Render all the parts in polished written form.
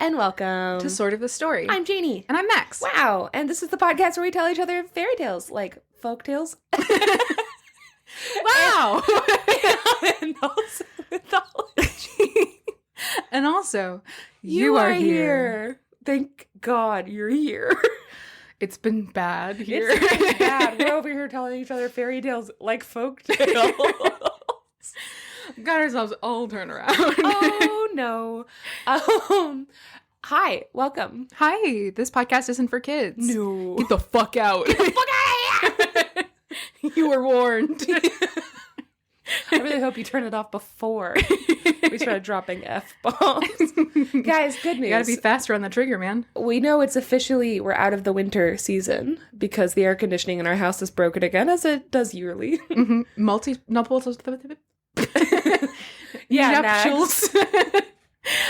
and welcome to Sort of the Story. I'm Janey. And I'm Max. Wow, and this is the podcast where we tell each other fairy tales, like folk tales. Wow! And also mythology. And also, you are here. Thank God you're here. It's been bad here. It's been bad. We're over here telling each other fairy tales like folk tales. Got ourselves all turned around. Oh, no. Hi, welcome. Hi, this podcast isn't for kids. No. Get the fuck out. Get the fuck out of here! You were warned. I really hope you turn it off before we start dropping F-bombs. Guys, good news. You gotta be faster on the trigger, man. We know it's officially, we're out of the winter season because the air conditioning in our house is broken again, as it does yearly. Mm-hmm. Yeah, nuptials.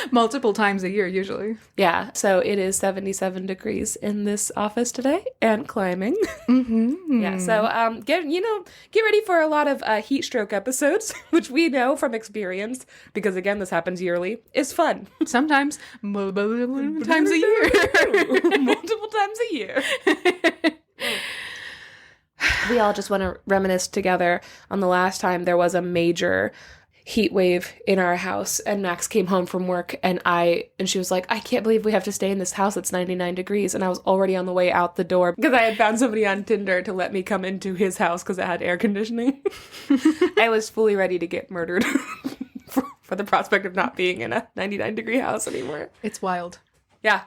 Multiple times a year, usually. Yeah, so it is 77 degrees in this office today and climbing. Mm-hmm. Yeah, so get ready for a lot of heat stroke episodes, which we know from experience, because again, this happens yearly, is fun. Sometimes, multiple times a year. Multiple times a year. We all just want to reminisce together on the last time there was a major heat wave in our house, and Max came home from work, and she was like, I can't believe we have to stay in this house that's 99 degrees, and I was already on the way out the door because I had found somebody on Tinder to let me come into his house because it had air conditioning. I was fully ready to get murdered for the prospect of not being in a 99 degree house anymore. It's wild. Yeah.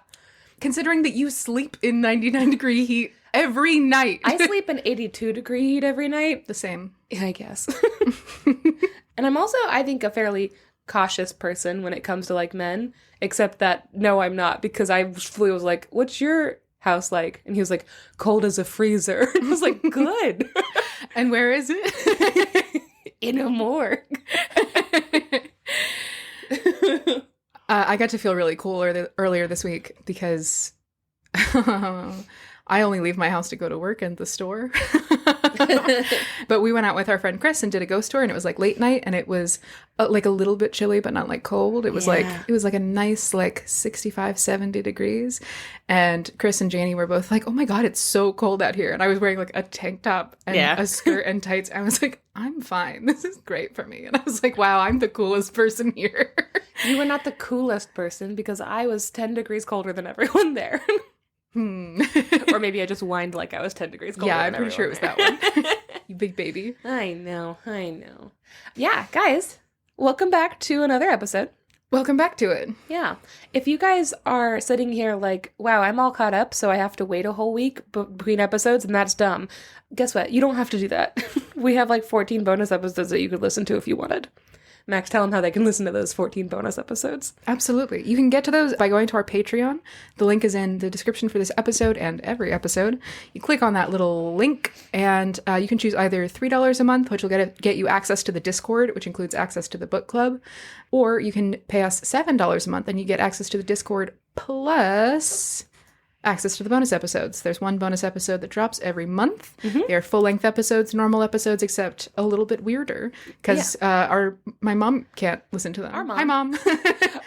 Considering that you sleep in 99 degree heat every night. I sleep in 82 degree heat every night. The same. I guess. And I'm also, I think, a fairly cautious person when it comes to, like, men. Except that, no, I'm not. Because I fully was like, what's your house like? And he was like, cold as a freezer. And I was like, good. And where is it? In a morgue. I got to feel really cool earlier this week because I only leave my house to go to work and the store. But we went out with our friend Chris and did a ghost tour, and it was like late night, and it was like a little bit chilly, but not like cold. It was like a nice like 65, 70 degrees. And Chris and Janey were both like, oh my God, it's so cold out here. And I was wearing like a tank top and a skirt and tights. I was like, I'm fine. This is great for me. And I was like, wow, I'm the coolest person here. You were not the coolest person because I was 10 degrees colder than everyone there. Or maybe I just whined like I was 10 degrees colder. Yeah, I'm pretty sure it was that one. You big baby. I know. Yeah, guys, welcome back to another episode. Welcome back to it. Yeah. If you guys are sitting here like, wow, I'm all caught up, so I have to wait a whole week between episodes, and that's dumb. Guess what? You don't have to do that. We have like 14 bonus episodes that you could listen to if you wanted. Max, tell them how they can listen to those 14 bonus episodes. Absolutely. You can get to those by going to our Patreon. The link is in the description for this episode and every episode. You click on that little link, and you can choose either $3 a month, which will get you access to the Discord, which includes access to the book club, or you can pay us $7 a month, and you get access to the Discord plus access to the bonus episodes. There's one bonus episode that drops every month. Mm-hmm. They are full-length episodes, normal episodes, except a little bit weirder because my mom can't listen to them. Our mom. Hi, Mom.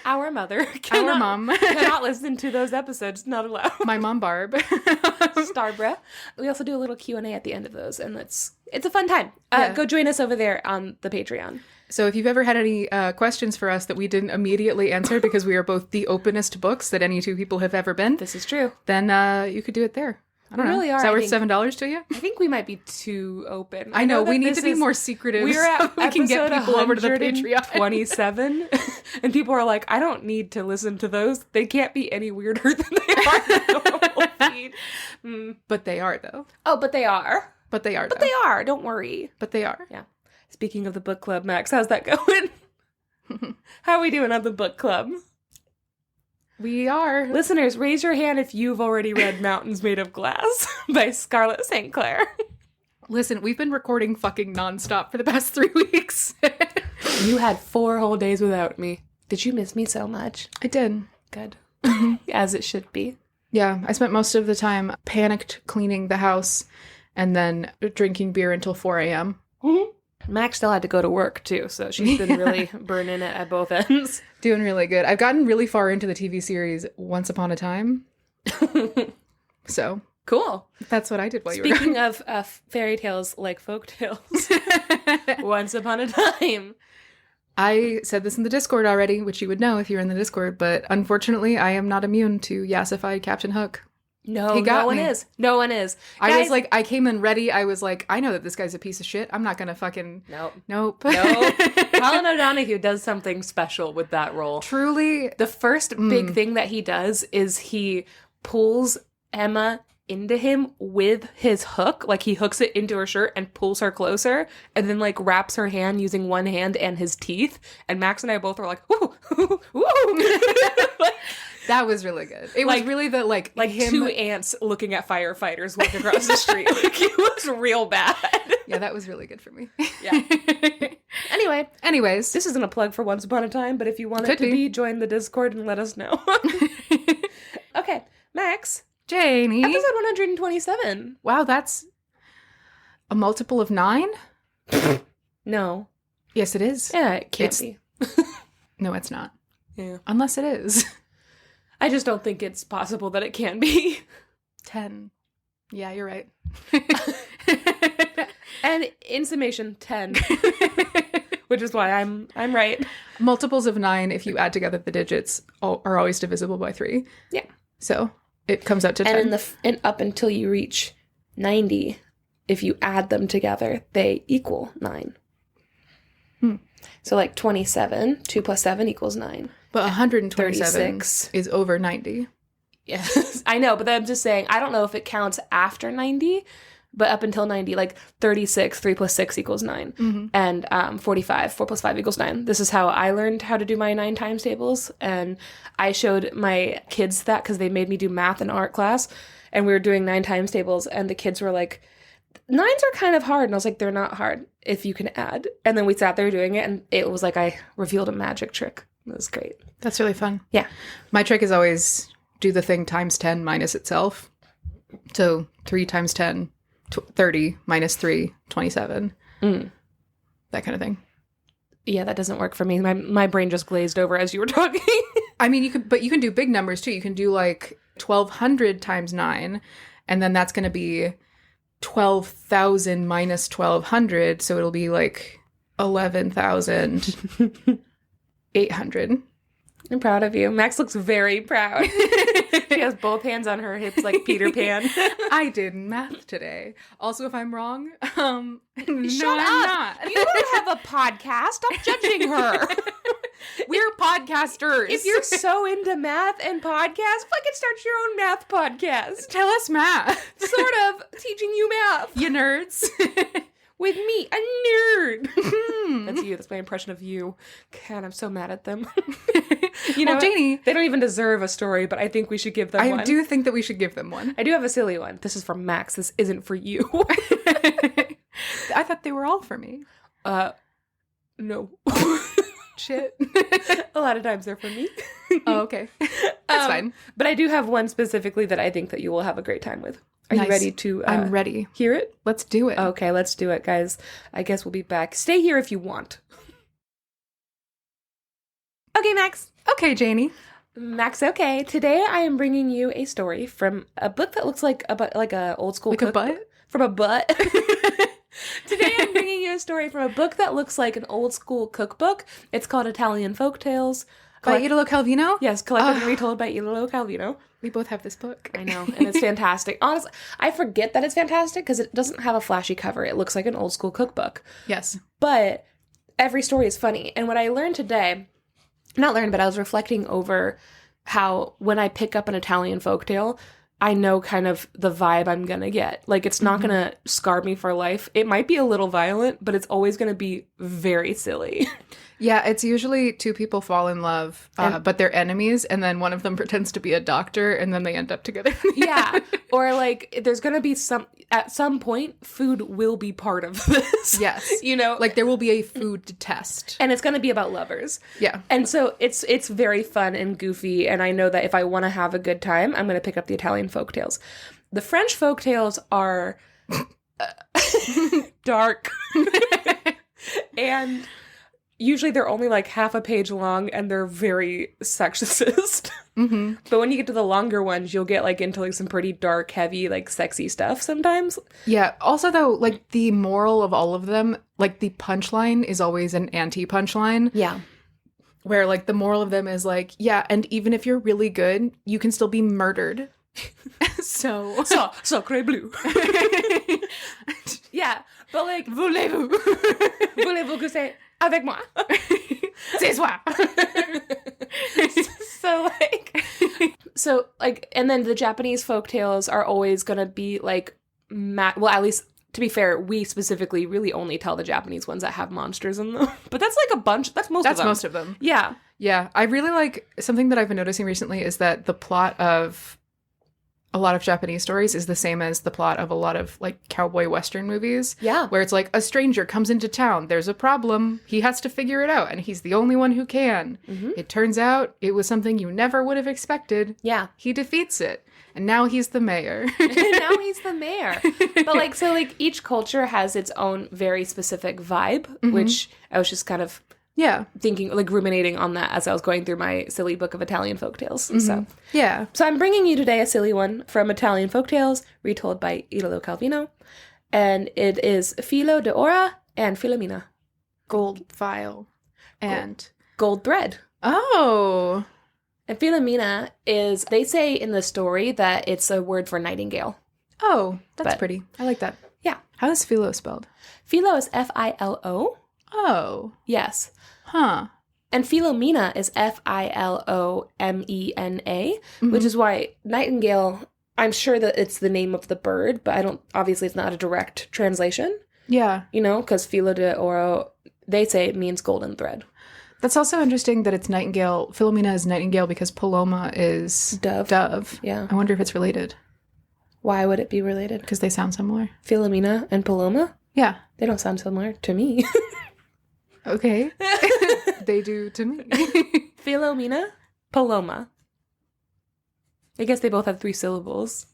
Our mother. Our mom. Cannot listen to those episodes. Not allowed. My mom, Barb. Starbra. We also do a little Q&A at the end of those, and it's a fun time. Yeah. Go join us over there on the Patreon. So if you've ever had any questions for us that we didn't immediately answer because we are both the openest books that any two people have ever been. This is true. Then you could do it there. I don't know. Really are. Is that worth $7 to you? I think we might be too open. I know we need to be more secretive. We're at so we can get people over to the Patreon. 27, and people are like, I don't need to listen to those. They can't be any weirder than they are in the normal feed. But they are, though. Oh, but they are. But they are. But they are. Don't worry. But they are. Yeah. Speaking of the book club, Max, how's that going? How are we doing on the book club? We are. Listeners, raise your hand if you've already read Mountains Made of Glass by Scarlett St. Clair. Listen, we've been recording fucking nonstop for the past 3 weeks. You had 4 whole days without me. Did you miss me so much? I did. Good. As it should be. Yeah, I spent most of the time panicked cleaning the house and then drinking beer until 4 a.m. Mm-hmm. Max still had to go to work, too, so she's been really burning it at both ends. Doing really good. I've gotten really far into the TV series Once Upon a Time. So Cool. that's what I did while you were gone. Speaking of fairy tales like folk tales, Once Upon a Time. I said this in the Discord already, which you would know if you're in the Discord, but unfortunately I am not immune to yassified Captain Hook. No, He got no one me. is. No one is. I Guys, was like, I came in ready. I was like, I know that this guy's a piece of shit. I'm not gonna fucking... Nope. Nope. No. Colin O'Donoghue does something special with that role. Truly. The first big thing that he does is he pulls Emma into him with his hook. Like, he hooks it into her shirt and pulls her closer, and then, like, wraps her hand using one hand and his teeth. And Max and I both were like, ooh, ooh, ooh. That was really good. It was really the, like him... two ants looking at firefighters walking across the street. Like, it was real bad. Yeah, that was really good for me. Yeah. Anyway, Anyways. this isn't a plug for Once Upon a Time, but if you want it Could to be. be, join the Discord and let us know. Okay, Max. Janie. Episode 127. Wow, that's a multiple of 9? No. Yes, it is. Yeah, it can't It's- be. No, it's not. Yeah. Unless it is. I just don't think it's possible that it can be. 10. Yeah, you're right. And in summation, 10. Which is why I'm right. Multiples of 9, if you add together the digits, are always divisible by 3. Yeah. So it comes out to 10. And and up until you reach 90, if you add them together, they equal 9. So like 27, 2 plus 7 equals 9. But 127 36. is over 90. Yes, I know, but I'm just saying, I don't know if it counts after 90, but up until 90, like 36, 3 plus 6 equals 9. And 45, 4 plus 5 equals 9. This is how I learned how to do my 9 times tables. And I showed my kids that because they made me do math in art class. And we were doing 9 times tables, and the kids were like, 9s are kind of hard. And I was like, they're not hard if you can add. And then we sat there doing it, and it was like I revealed a magic trick. It was great. That's really fun. Yeah. My trick is always do the thing times 10 minus itself. So 3 times 10, 30 minus 3, 27. That kind of thing. Yeah, that doesn't work for me. My brain just glazed over as you were talking. I mean, you can do big numbers too. You can do like 1,200 times 9, and then that's going to be 12,000 minus 1,200. So it'll be like 11,800. I'm proud of you. Max looks very proud. She has both hands on her hips like Peter Pan. I did math today. Also, if I'm wrong, no, Shut I'm up. not. You don't have a podcast. Stop judging her. We're podcasters. If you're so into math and podcasts, fucking start your own math podcast. Tell us math. Sort of teaching you math. You nerds. With me, a nerd. That's you. That's my impression of you. God, I'm so mad at them. You know, Well, Janey, they don't even deserve a story, but I think we should give them one. I do think that we should give them one. I do have a silly one. This is from Max. This isn't for you. I thought they were all for me. No. Shit. A lot of times they're for me. Oh, okay. That's fine. But I do have one specifically that I think that you will have a great time with. Are you Nice. ready to I'm ready. hear it? Let's do it. Okay, let's do it, guys. I guess we'll be back. Stay here if you want. Okay, Max. Okay, Janey. Max, okay. Today I am bringing you a story from a book that looks like a old school Like a cookbook. butt? From a butt. Today I'm bringing you a story from a book that looks like an old school cookbook. It's called Italian Folktales. By Italo Calvino? Yes, collected and retold by Italo Calvino. We both have this book. I know, and it's fantastic. Honestly, I forget that it's fantastic because it doesn't have a flashy cover. It looks like an old school cookbook. Yes. But every story is funny. And what I learned today, not learned, but I was reflecting over how when I pick up an Italian folktale, I know kind of the vibe I'm going to get. Like, it's not going to scar me for life. It might be a little violent, but it's always going to be very silly. Yeah, it's usually 2 people fall in love, but they're enemies, and then one of them pretends to be a doctor, and then they end up together. Yeah. Or, like, there's going to be at some point, food will be part of this. Yes. You know? Like, there will be a food test. And it's going to be about lovers. Yeah. And so it's very fun and goofy, and I know that if I want to have a good time, I'm going to pick up the Italian folktales. The French folktales are dark. And usually they're only like half a page long and they're very sexist. Mm-hmm. But when you get to the longer ones, you'll get like into like some pretty dark, heavy, like sexy stuff sometimes. Yeah. Also, though, like the moral of all of them, like the punchline is always an anti-punchline. Yeah. Where like the moral of them is like, yeah, and even if you're really good, you can still be murdered. So Sacre bleu. Yeah, but like, voulez-vous que c'est avec moi? C'est soir. So like, and then the Japanese folktales are always gonna be like, well, at least to be fair, we specifically really only tell the Japanese ones that have monsters in them. But that's like a bunch. That's most of them. Yeah. Yeah. I really like something that I've been noticing recently is that the plot of a lot of Japanese stories is the same as the plot of a lot of like cowboy western movies. Yeah. Where it's like a stranger comes into town. There's a problem. He has to figure it out. And he's the only one who can. Mm-hmm. It turns out it was something you never would have expected. Yeah. He defeats it. And now he's the mayor. But like, so like each culture has its own very specific vibe, mm-hmm. which I was just kind of thinking, like ruminating on that as I was going through my silly book of Italian folktales. Mm-hmm. So I'm bringing you today a silly one from Italian folktales, retold by Italo Calvino. And it is Filo de Ora and Filomena. Gold file. And gold thread. Oh. And Filomena is, they say in the story that it's a word for nightingale. Oh, that's pretty. I like that. Yeah. How is Filo spelled? Filo is Filo. Oh. Yes. Huh. And Filomena is Filomena, mm-hmm. which is why nightingale, I'm sure that it's the name of the bird, but obviously it's not a direct translation. Yeah. You know, because Filo de Oro, they say it means golden thread. That's also interesting that it's nightingale. Filomena is nightingale because Paloma is dove. Yeah. I wonder if it's related. Why would it be related? Because they sound similar. Filomena and Paloma? Yeah. They don't sound similar to me. Okay. They do to me. Filomena, Paloma. I guess they both have 3 syllables.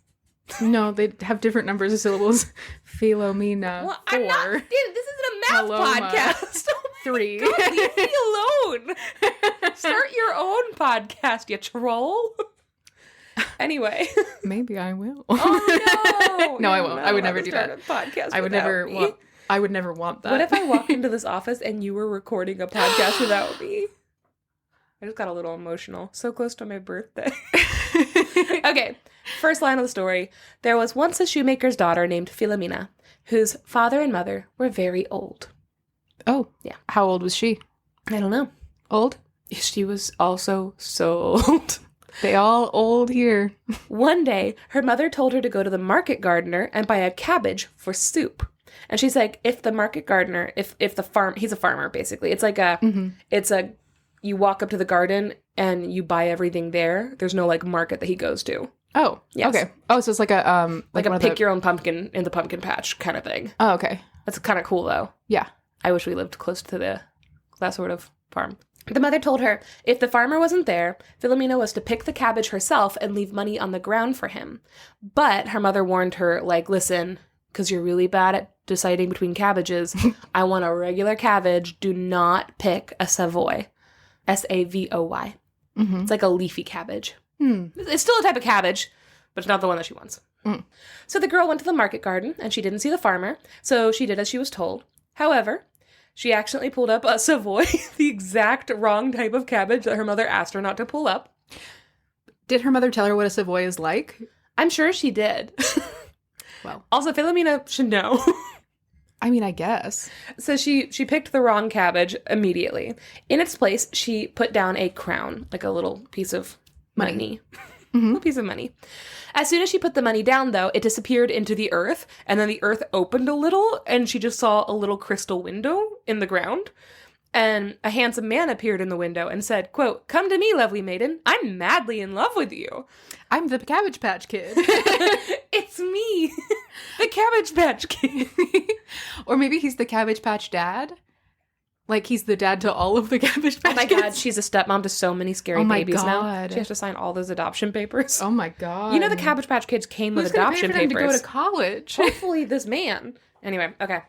No, they have different numbers of syllables. Filomena, well, 4. Dude, this isn't a math Paloma, podcast. 3. God, leave me alone. Start your own podcast, you troll. Anyway. Maybe I will. Oh, no. No, I won't. I would never do that. I would never want. I would never want that. What if I walked into this office and you were recording a podcast without me? I just got a little emotional. So close to my birthday. Okay. First line of the story. There was once a shoemaker's daughter named Filomena, whose father and mother were very old. Oh. Yeah. How old was she? I don't know. Old? She was also so old. They all old here. One day, her mother told her to go to the market gardener and buy a cabbage for soup. And she's like, if the market gardener, if the he's a farmer, basically. It's like you walk up to the garden and you buy everything there. There's no like market that he goes to. Oh, yes. Okay. Oh, so it's like a like a pick your own pumpkin in the pumpkin patch kind of thing. Oh, okay. That's kind of cool though. Yeah. I wish we lived close to that sort of farm. The mother told her if the farmer wasn't there, Filomena was to pick the cabbage herself and leave money on the ground for him. But her mother warned her, like, listen, because you're really bad at deciding between cabbages, I want a regular cabbage. Do not pick a Savoy. Savoy. Mm-hmm. It's like a leafy cabbage. It's still a type of cabbage, but it's not the one that she wants. So the girl went to the market garden, and she didn't see the farmer, so she did as she was told. However, she accidentally pulled up a Savoy, the exact wrong type of cabbage that her mother asked her not to pull up. Did her mother tell her what a Savoy is like? I'm sure she did. Well. Also, Filomena should know. I mean, I guess. So she picked the wrong cabbage immediately. In its place, she put down a crown, like a little piece of money. Mm-hmm. A little piece of money. As soon as she put the money down, though, it disappeared into the earth, and then the earth opened a little, and she just saw a little crystal window in the ground. And a handsome man appeared in the window and said, quote, "Come to me, lovely maiden. I'm madly in love with you." I'm the Cabbage Patch Kid. It's me, the Cabbage Patch Kid. Or maybe he's the Cabbage Patch Dad. Like, he's the dad to all of the Cabbage Patch Kids. Oh my God, she's a stepmom to so many scary babies now. She has to sign all those adoption papers. Oh my God. You know the Cabbage Patch Kids came with adoption papers. Who's going to go to college? Hopefully this man. Anyway, okay.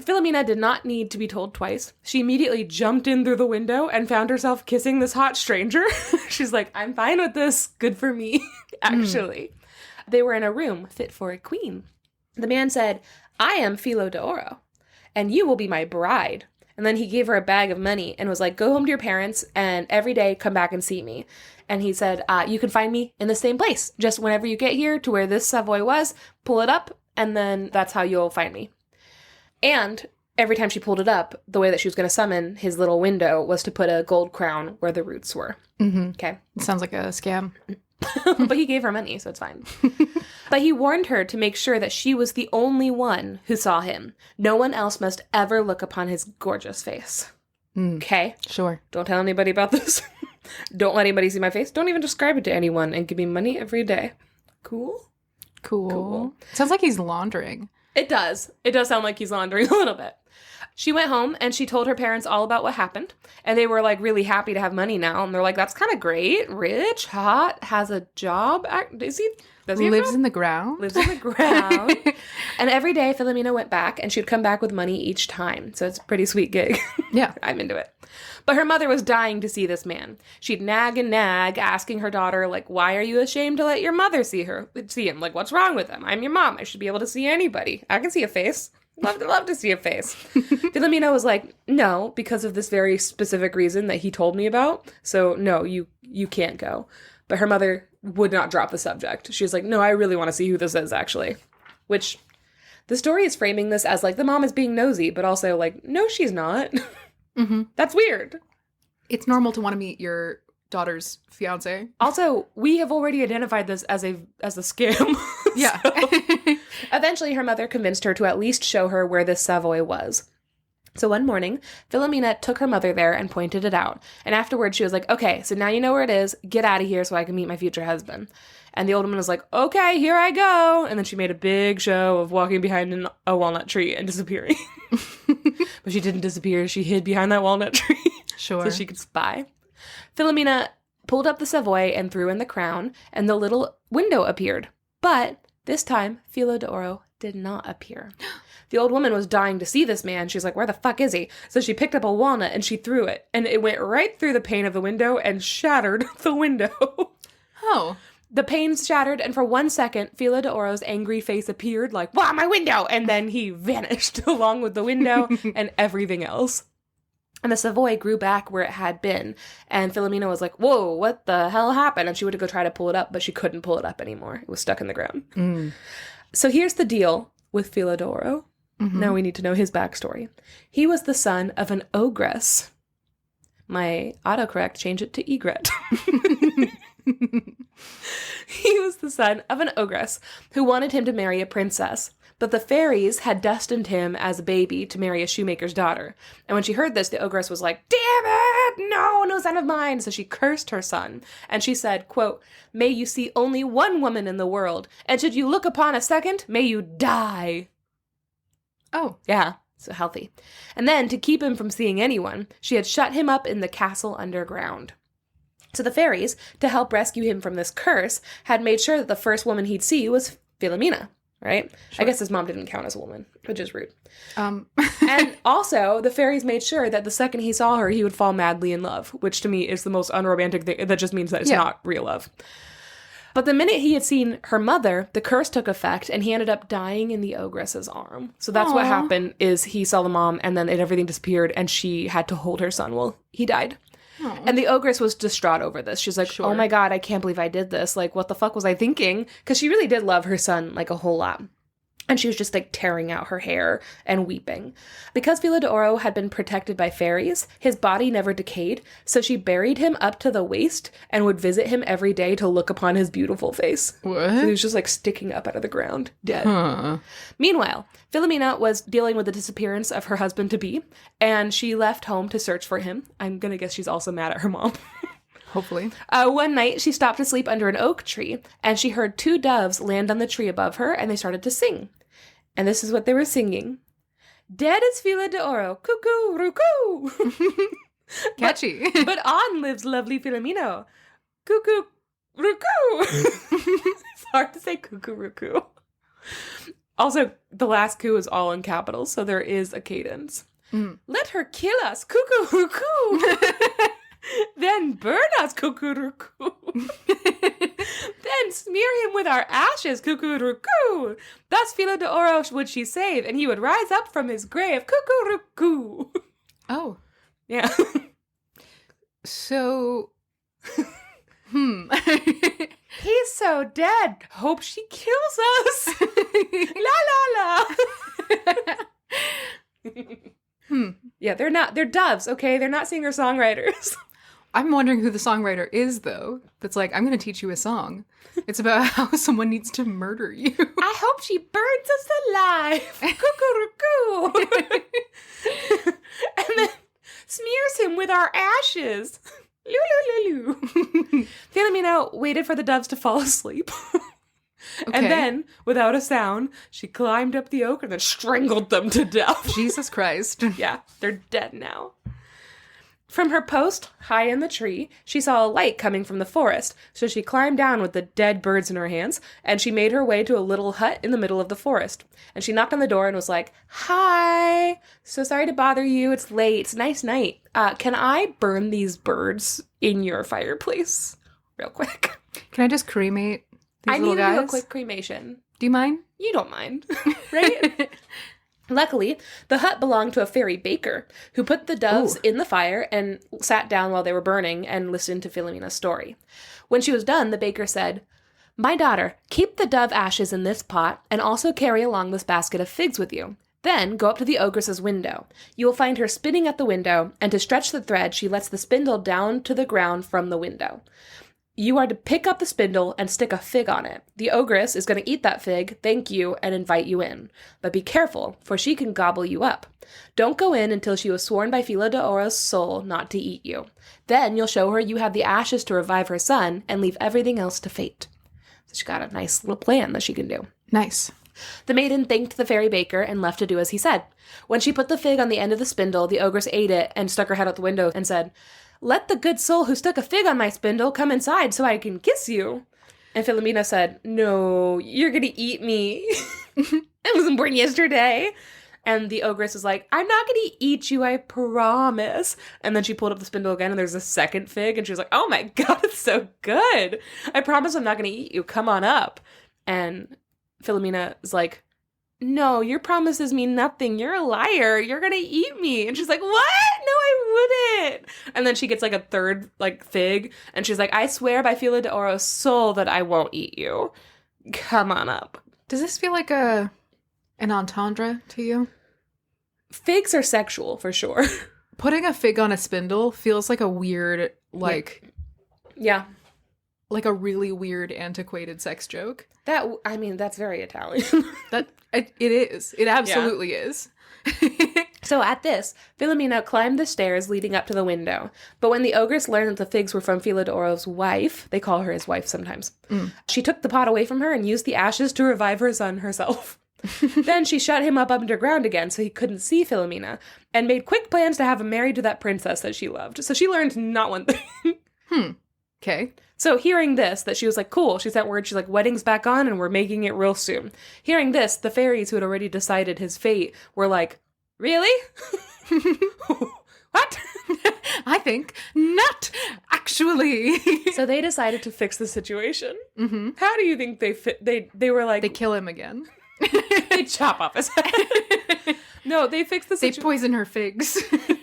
Filomena did not need to be told twice. She immediately jumped in through the window and found herself kissing this hot stranger. She's like, I'm fine with this. Good for me, actually. They were in a room fit for a queen. The man said, I am Filo de Oro, and you will be my bride. And then he gave her a bag of money and was like, go home to your parents and every day come back and see me. And he said, you can find me in the same place. Just whenever you get here to where this Savoy was, pull it up, and then that's how you'll find me. And every time she pulled it up, the way that she was going to summon his little window was to put a gold crown where the roots were. Mm-hmm. Okay. Sounds like a scam. But he gave her money, so it's fine. But he warned her to make sure that she was the only one who saw him. No one else must ever look upon his gorgeous face. Okay? Sure. Don't tell anybody about this. Don't let anybody see my face. Don't even describe it to anyone and give me money every day. Cool? Cool. Sounds like he's laundering. It does. It does sound like he's laundering a little bit. She went home and she told her parents all about what happened. And they were like really happy to have money now. And they're like, that's kind of great. Rich, hot, has a job. Does he Lives in the ground? Lives in the ground. And every day Filomena went back and she'd come back with money each time. So it's a pretty sweet gig. Yeah. I'm into it. But her mother was dying to see this man. She'd nag and nag, asking her daughter, like, why are you ashamed to let your mother see him? Like, what's wrong with him? I'm your mom. I should be able to see anybody. I can see a face. Love to see a face. Filomena was like, no, because of this very specific reason that he told me about. So no, you can't go. But her mother would not drop the subject. She was like, no, I really want to see who this is, actually. Which, the story is framing this as, like, the mom is being nosy, but also, like, no, she's not. Mm-hmm. That's weird. It's normal to want to meet your daughter's fiance. Also, we have already identified this as a scam. Yeah. Eventually, her mother convinced her to at least show her where this Savoy was. So one morning, Filomena took her mother there and pointed it out. And afterwards, she was like, okay, so now you know where it is. Get out of here so I can meet my future husband. And the old woman was like, okay, here I go. And then she made a big show of walking behind a walnut tree and disappearing. But she didn't disappear. She hid behind that walnut tree. Sure. So she could spy. Filomena pulled up the Savoy and threw in the crown, and the little window appeared. But this time, Filo de Oro did not appear. The old woman was dying to see this man. She's like, where the fuck is he? So she picked up a walnut and she threw it, and it went right through the pane of the window and shattered the window. Oh. The panes shattered, and for 1 second, Filo de Oro's angry face appeared like, wow, my window! And then he vanished along with the window and everything else. And the Savoy grew back where it had been. And Filomena was like, whoa, what the hell happened? And she went to go try to pull it up, but she couldn't pull it up anymore. It was stuck in the ground. Mm. So here's the deal with Filo de Oro. Mm-hmm. Now we need to know his backstory. He was the son of an ogress. My autocorrect changed it to egret. He was the son of an ogress who wanted him to marry a princess. But the fairies had destined him as a baby to marry a shoemaker's daughter. And when she heard this, the ogress was like, damn it! No son of mine! So she cursed her son. And she said, quote, may you see only one woman in the world, and should you look upon a second, may you die. Oh. Yeah, so healthy. And then, to keep him from seeing anyone, she had shut him up in the castle underground. So the fairies, to help rescue him from this curse, had made sure that the first woman he'd see was Filomena. Right? Sure. I guess his mom didn't count as a woman, which is rude. And also, the fairies made sure that the second he saw her, he would fall madly in love, which to me is the most unromantic thing. That just means that it's not real love. But the minute he had seen her mother, the curse took effect, and he ended up dying in the ogress's arm. So that's what happened, is he saw the mom, and then everything disappeared, and she had to hold her son while he died. Aww. And the ogress was distraught over this. She's like, oh my god, I can't believe I did this. Like, what the fuck was I thinking? Because she really did love her son, like, a whole lot. And she was just, like, tearing out her hair and weeping. Because Filo de Oro had been protected by fairies, his body never decayed, so she buried him up to the waist and would visit him every day to look upon his beautiful face. What? So he was just, like, sticking up out of the ground, dead. Huh. Meanwhile, Filomena was dealing with the disappearance of her husband-to-be, and she left home to search for him. I'm gonna guess she's also mad at her mom. Hopefully. One night, she stopped to sleep under an oak tree, and she heard 2 doves land on the tree above her, and they started to sing. And this is what they were singing. Dead is Filo de Oro, cuckoo, rucoo. Catchy. But on lives lovely Filomena, cuckoo, rucoo. It's hard to say cuckoo, rucoo. Also, the last coo is all in capitals, so there is a cadence. Let her kill us, cuckoo-roo-coo. Then burn us, cuckoo-roo-coo. Then smear him with our ashes, cuckoo-roo-coo. Thus Filo de Oro would she save, and he would rise up from his grave, cuckoo-roo-coo. Oh. Yeah. So... He's so dead. Hope she kills us. La la la. Yeah, they're doves, okay? They're not singer-songwriters. I'm wondering who the songwriter is, though. That's like, I'm going to teach you a song. It's about how someone needs to murder you. I hope she burns us alive. Cuckoo-roo-coo. And then smears him with our ashes. Loo-loo-loo-loo. Filomena waited for the doves to fall asleep. And then, without a sound, she climbed up the oak and then strangled them to death. Jesus Christ. Yeah, they're dead now. From her post, high in the tree, she saw a light coming from the forest, so she climbed down with the dead birds in her hands, and she made her way to a little hut in the middle of the forest. And she knocked on the door and was like, "Hi, so sorry to bother you, it's late, it's a nice night. Can I burn these birds in your fireplace? Real quick." Can I just cremate these I little need to guys? do a quick cremation. Do you mind? You don't mind, right? Luckily, the hut belonged to a fairy baker, who put the doves in the fire and sat down while they were burning and listened to Filomena's story. When she was done, the baker said, "My daughter, keep the dove ashes in this pot and also carry along this basket of figs with you. Then go up to the ogress's window. You will find her spinning at the window, and to stretch the thread, she lets the spindle down to the ground from the window. You are to pick up the spindle and stick a fig on it. The ogress is going to eat that fig, thank you, and invite you in. But be careful, for she can gobble you up. Don't go in until she was sworn by Filo de Oro's soul not to eat you. Then you'll show her you have the ashes to revive her son and leave everything else to fate." So she got a nice little plan that she can do. Nice. The maiden thanked the fairy baker and left to do as he said. When she put the fig on the end of the spindle, the ogress ate it and stuck her head out the window and said, "Let the good soul who stuck a fig on my spindle come inside so I can kiss you." And Filomena said, "No, you're going to eat me. I wasn't born yesterday." And the ogress is like, "I'm not going to eat you, I promise." And then she pulled up the spindle again and there's a second fig and she was like, "Oh my God, it's so good. I promise I'm not going to eat you. Come on up." And Filomena is like, "No, your promises mean nothing. You're a liar. You're going to eat me." And she's like, "What? No, I wouldn't." And then she gets like a third like fig and she's like, "I swear by Filo de Oro's soul that I won't eat you. Come on up." Does this feel like an entendre to you? Figs are sexual for sure. Putting a fig on a spindle feels like a weird, like... Yeah. Like a really weird, antiquated sex joke. That's very Italian. It is. It absolutely is. So at this, Filomena climbed the stairs leading up to the window. But when the ogress learned that the figs were from Filo de Oro's wife, they call her his wife sometimes, she took the pot away from her and used the ashes to revive her son herself. Then she shut him up underground again so he couldn't see Filomena, and made quick plans to have him married to that princess that she loved. So she learned not one thing. Okay. So hearing this, that she was like, cool, she sent word, she's like, wedding's back on and we're making it real soon. Hearing this, the fairies who had already decided his fate were like, really? What? I think not, actually. So they decided to fix the situation. Mm-hmm. How do you think they were like... They kill him again. They chop off his head. No, they fixed the situation. They poison her figs.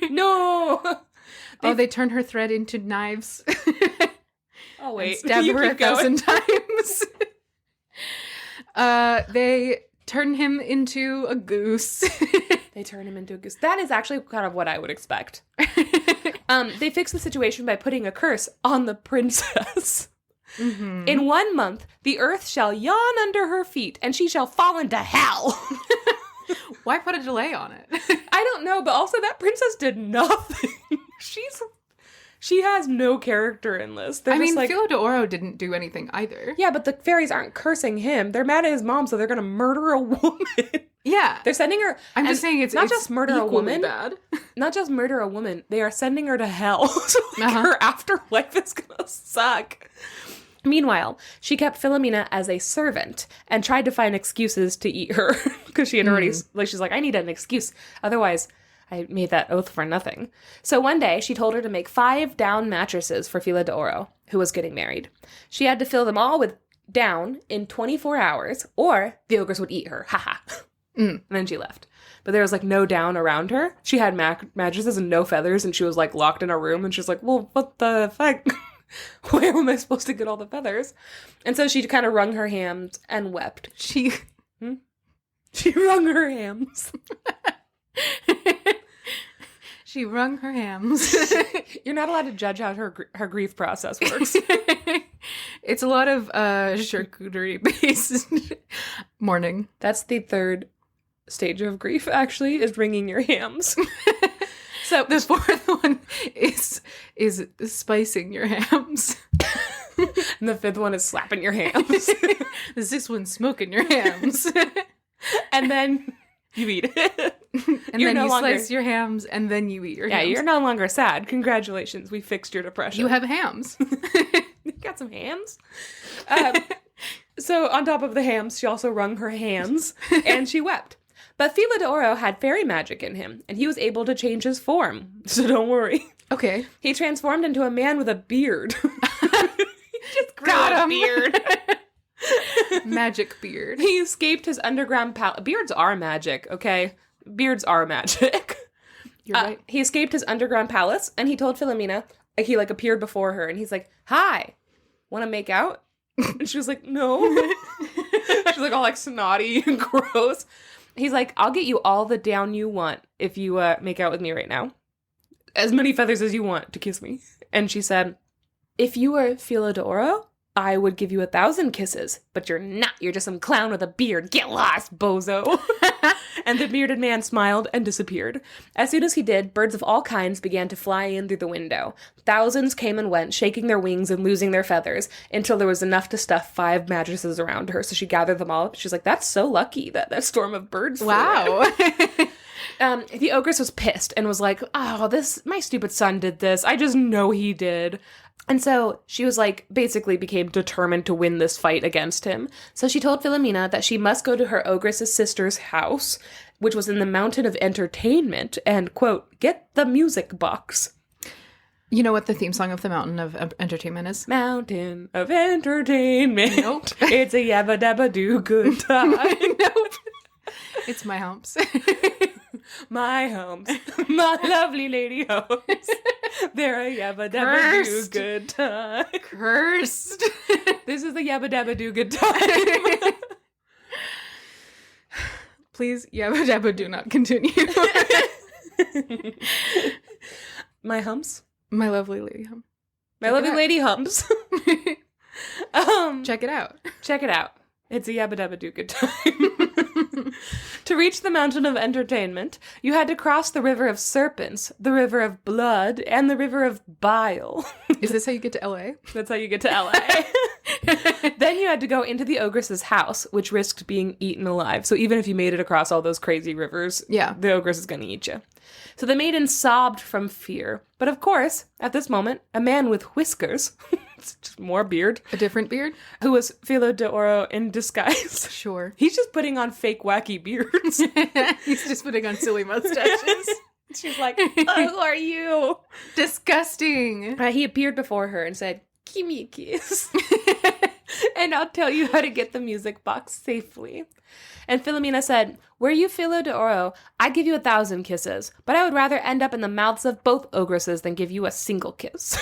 No! They turn her thread into knives. Oh, wait. Stab her 1,000 times. They turn him into a goose. They turn him into a goose. That is actually kind of what I would expect. They fixed the situation by putting a curse on the princess. Mm-hmm. In 1 month, the earth shall yawn under her feet, and she shall fall into hell. Why put a delay on it? I don't know, but also that princess did nothing. She has no character in this. I mean, Filo de Oro didn't do anything either. Yeah, but the fairies aren't cursing him. They're mad at his mom, so they're going to murder a woman. Yeah. They're sending her... I'm just saying it's not just murder a woman. Bad. Not just murder a woman. They are sending her to hell. So her afterlife is going to suck. Meanwhile, she kept Filomena as a servant and tried to find excuses to eat her because she had already, she's like, I need an excuse. Otherwise, I made that oath for nothing. So one day, she told her to make 5 down mattresses for Filo de Oro, who was getting married. She had to fill them all with down in 24 hours, or the ogress would eat her. Haha. And then she left. But there was, no down around her. She had mattresses and no feathers, and she was, locked in a room, and she was like, well, what the fuck? Where am I supposed to get all the feathers? And so she kind of wrung her hands and wept. She wrung her hams. She wrung her hams. You're not allowed to judge how her grief process works. It's a lot of charcuterie-based mourning. That's the 3rd stage of grief, actually, is wringing your hams. So the 4th one is spicing your hams. And the 5th one is slapping your hams. The 6th one's smoking your hams. And then you eat it. And then you slice your hams, and then you eat your hams. Yeah, you're no longer sad. Congratulations, we fixed your depression. You have hams. You got some hams? So on top of the hams, she also wrung her hands, and she wept. But Filo de Oro had fairy magic in him, and he was able to change his form. So don't worry. Okay. He transformed into a man with a beard. He just grew Got a beard. Magic beard. He escaped his underground palace. Beards are magic, okay? Beards are magic. You're right. He escaped his underground palace, and he told Filomena, he appeared before her, and he's like, hi, want to make out? And she was like, no. She's all snotty and gross. He's like, I'll get you all the down you want if you make out with me right now. As many feathers as you want to kiss me. And she said, if you were Filo de Oro, I would give you 1,000 kisses. But you're not. You're just some clown with a beard. Get lost, bozo. And the bearded man smiled and disappeared. As soon as he did, birds of all kinds began to fly in through the window. Thousands came and went, shaking their wings and losing their feathers, until there was enough to stuff 5 mattresses around her. So she gathered them all up. She's like, that's so lucky that storm of birds flew Wow. The ogress was pissed and was like, oh, my stupid son did this. I just know he did. And so she was basically became determined to win this fight against him. So she told Filomena that she must go to her ogress's sister's house, which was in the Mountain of Entertainment, and, quote, get the music box. You know what the theme song of the Mountain of Entertainment is? Mountain of Entertainment. Nope. It's a yabba dabba do good time. Nope. It's my humps. My homes. My lovely lady homes. They're a yabba dabba do good time. Cursed. This is the yabba dabba do good time. Please, yabba dabba do not continue. My humps. My lovely lady hum. My lovely lady humps. Check it out. Check it out. It's a yabba dabba do good time. To reach the Mountain of Entertainment, you had to cross the River of Serpents, the River of Blood, and the River of Bile. Is this how you get to LA? That's how you get to LA. Then you had to go into the ogress's house, which risked being eaten alive. So even if you made it across all those crazy rivers, the ogress is going to eat you. So the maiden sobbed from fear. But of course, at this moment, a man with whiskers, it's just more beard. A different beard? Who was Filo de Oro in disguise. Sure. He's just putting on fake wacky beards. He's just putting on silly mustaches. She's like, oh, who are you? Disgusting. He appeared before her and said, give me a kiss. And I'll tell you how to get the music box safely. And Filomena said, were you Filo de Oro, I'd give you 1,000 kisses, but I would rather end up in the mouths of both ogresses than give you a single kiss.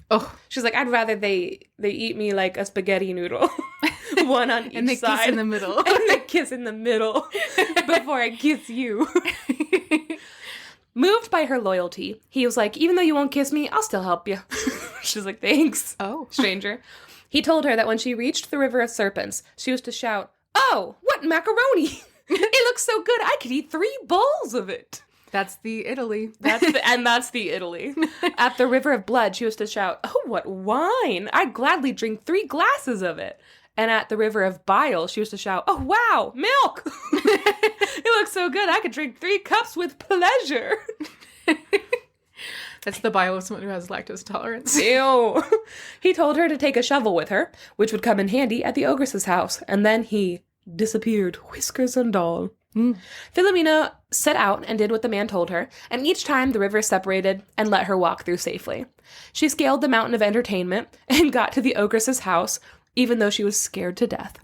Oh. She's like, I'd rather they eat me like a spaghetti noodle. One on each and they side. Kiss in the middle. And they kiss in the middle before I kiss you. Moved by her loyalty, he was like, even though you won't kiss me, I'll still help you. She's like, thanks, stranger. He told her that when she reached the River of Serpents, she was to shout, oh, what macaroni! It looks so good, I could eat 3 bowls of it. That's the Italy. That's the Italy. At the River of Blood, she was to shout, oh, what wine! I'd gladly drink 3 glasses of it. And at the River of Bile, she was to shout, oh, wow, milk! It looks so good, I could drink 3 cups with pleasure. That's the bile of someone who has lactose tolerance. Ew. He told her to take a shovel with her, which would come in handy at the ogress's house, and then he disappeared, whiskers and all. Filomena set out and did what the man told her, and each time the river separated and let her walk through safely. She scaled the mountain of entertainment and got to the ogress's house, even though she was scared to death.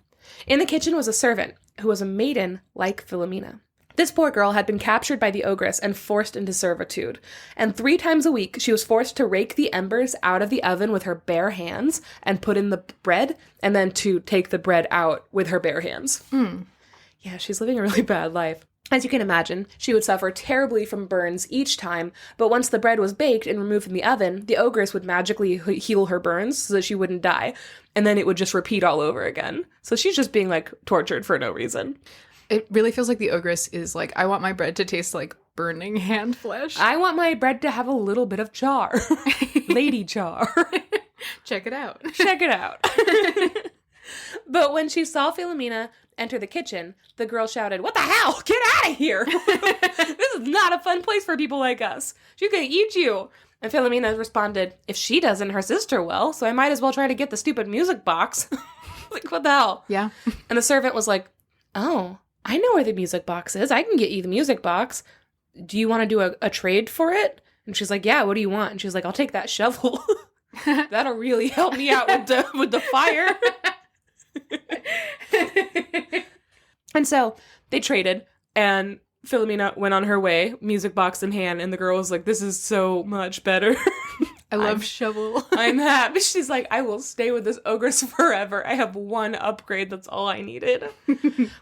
In the kitchen was a servant, who was a maiden like Filomena. This poor girl had been captured by the ogress and forced into servitude, and 3 times a week she was forced to rake the embers out of the oven with her bare hands and put in the bread, and then to take the bread out with her bare hands. Yeah, she's living a really bad life. As you can imagine, she would suffer terribly from burns each time, but once the bread was baked and removed from the oven, the ogress would magically heal her burns so that she wouldn't die, and then it would just repeat all over again. So she's just being, like, tortured for no reason. It really feels like the ogress is like, I want my bread to taste like burning hand flesh. I want my bread to have a little bit of char. Lady char. Check it out. Check it out. But when she saw Filomena enter the kitchen, the girl shouted, "What the hell? Get out of here! This is not a fun place for people like us. She's gonna eat you." And Filomena responded, "If she doesn't, her sister will, so I might as well try to get the stupid music box." Like, what the hell? Yeah. And the servant was like, "Oh, I know where the music box is. I can get you the music box. Do you want to do a trade for it?" And she's like, "Yeah, what do you want?" And she's like, "I'll take that shovel. That'll really help me out with the fire." And so they traded, and Filomena went on her way, music box in hand, and the girl was like, "This is so much better." I love shovel. I'm happy. She's like, "I will stay with this ogress forever. I have one upgrade. That's all I needed."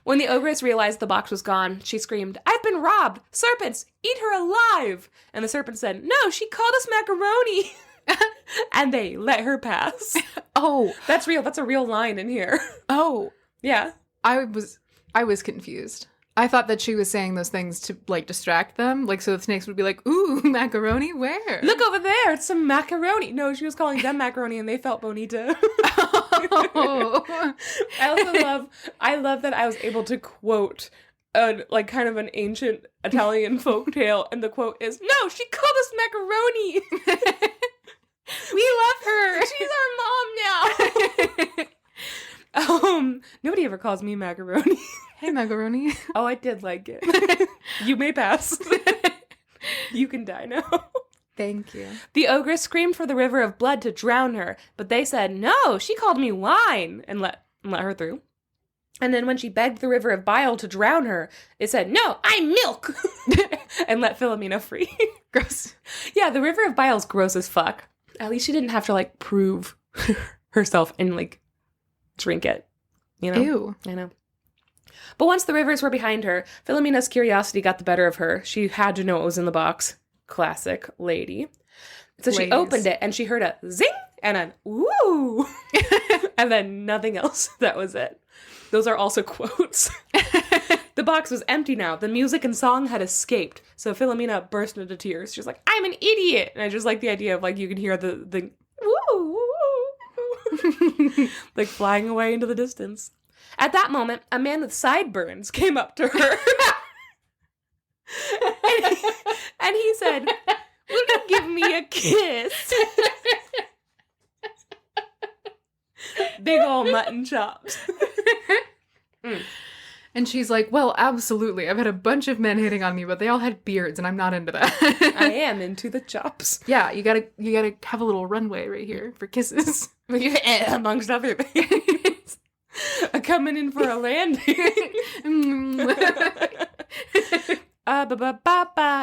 When the ogress realized the box was gone, she screamed, "I've been robbed! Serpents, eat her alive!" And the serpent said, "No, she called us macaroni." And they let her pass. Oh. That's real. That's a real line in here. Oh. Yeah. I was confused. I thought that she was saying those things to, like, distract them. Like, so the snakes would be like, "Ooh, macaroni, where?" "Look over there, it's some macaroni." No, she was calling them macaroni and they felt bonita. Oh. I love that I was able to quote like kind of an ancient Italian folktale, and the quote is, "No, she called us macaroni." We love her. She's our mom now. Nobody ever calls me macaroni. Hey, macaroni. Oh, I did like it. You may pass. You can die now. Thank you. The ogress screamed for the river of blood to drown her, but they said, "No, she called me wine," and let her through. And then when she begged the river of bile to drown her, it said, "No, I'm milk," and let Filomena free. Gross. Yeah, the river of bile is gross as fuck. At least she didn't have to, like, prove herself and, like, drink it. You know? Ew. I know. But once the rivers were behind her, Filomena's curiosity got the better of her. She had to know what was in the box. Classic lady. So she opened it, and she heard a zing and an ooh. And then nothing else. That was it. Those are also quotes. The box was empty now. The music and song had escaped. So Filomena burst into tears. She was like, "I'm an idiot." And I just like the idea of, like, you can hear the woo, woo, like flying away into the distance. At that moment, a man with sideburns came up to her. and he said, "Will you give me a kiss?" Big ol' mutton chops. And she's like, "Well, absolutely. I've had a bunch of men hitting on me, but they all had beards, and I'm not into that." I am into the chops. Yeah, you gotta have a little runway right here for kisses. Amongst other things. Coming in for a landing.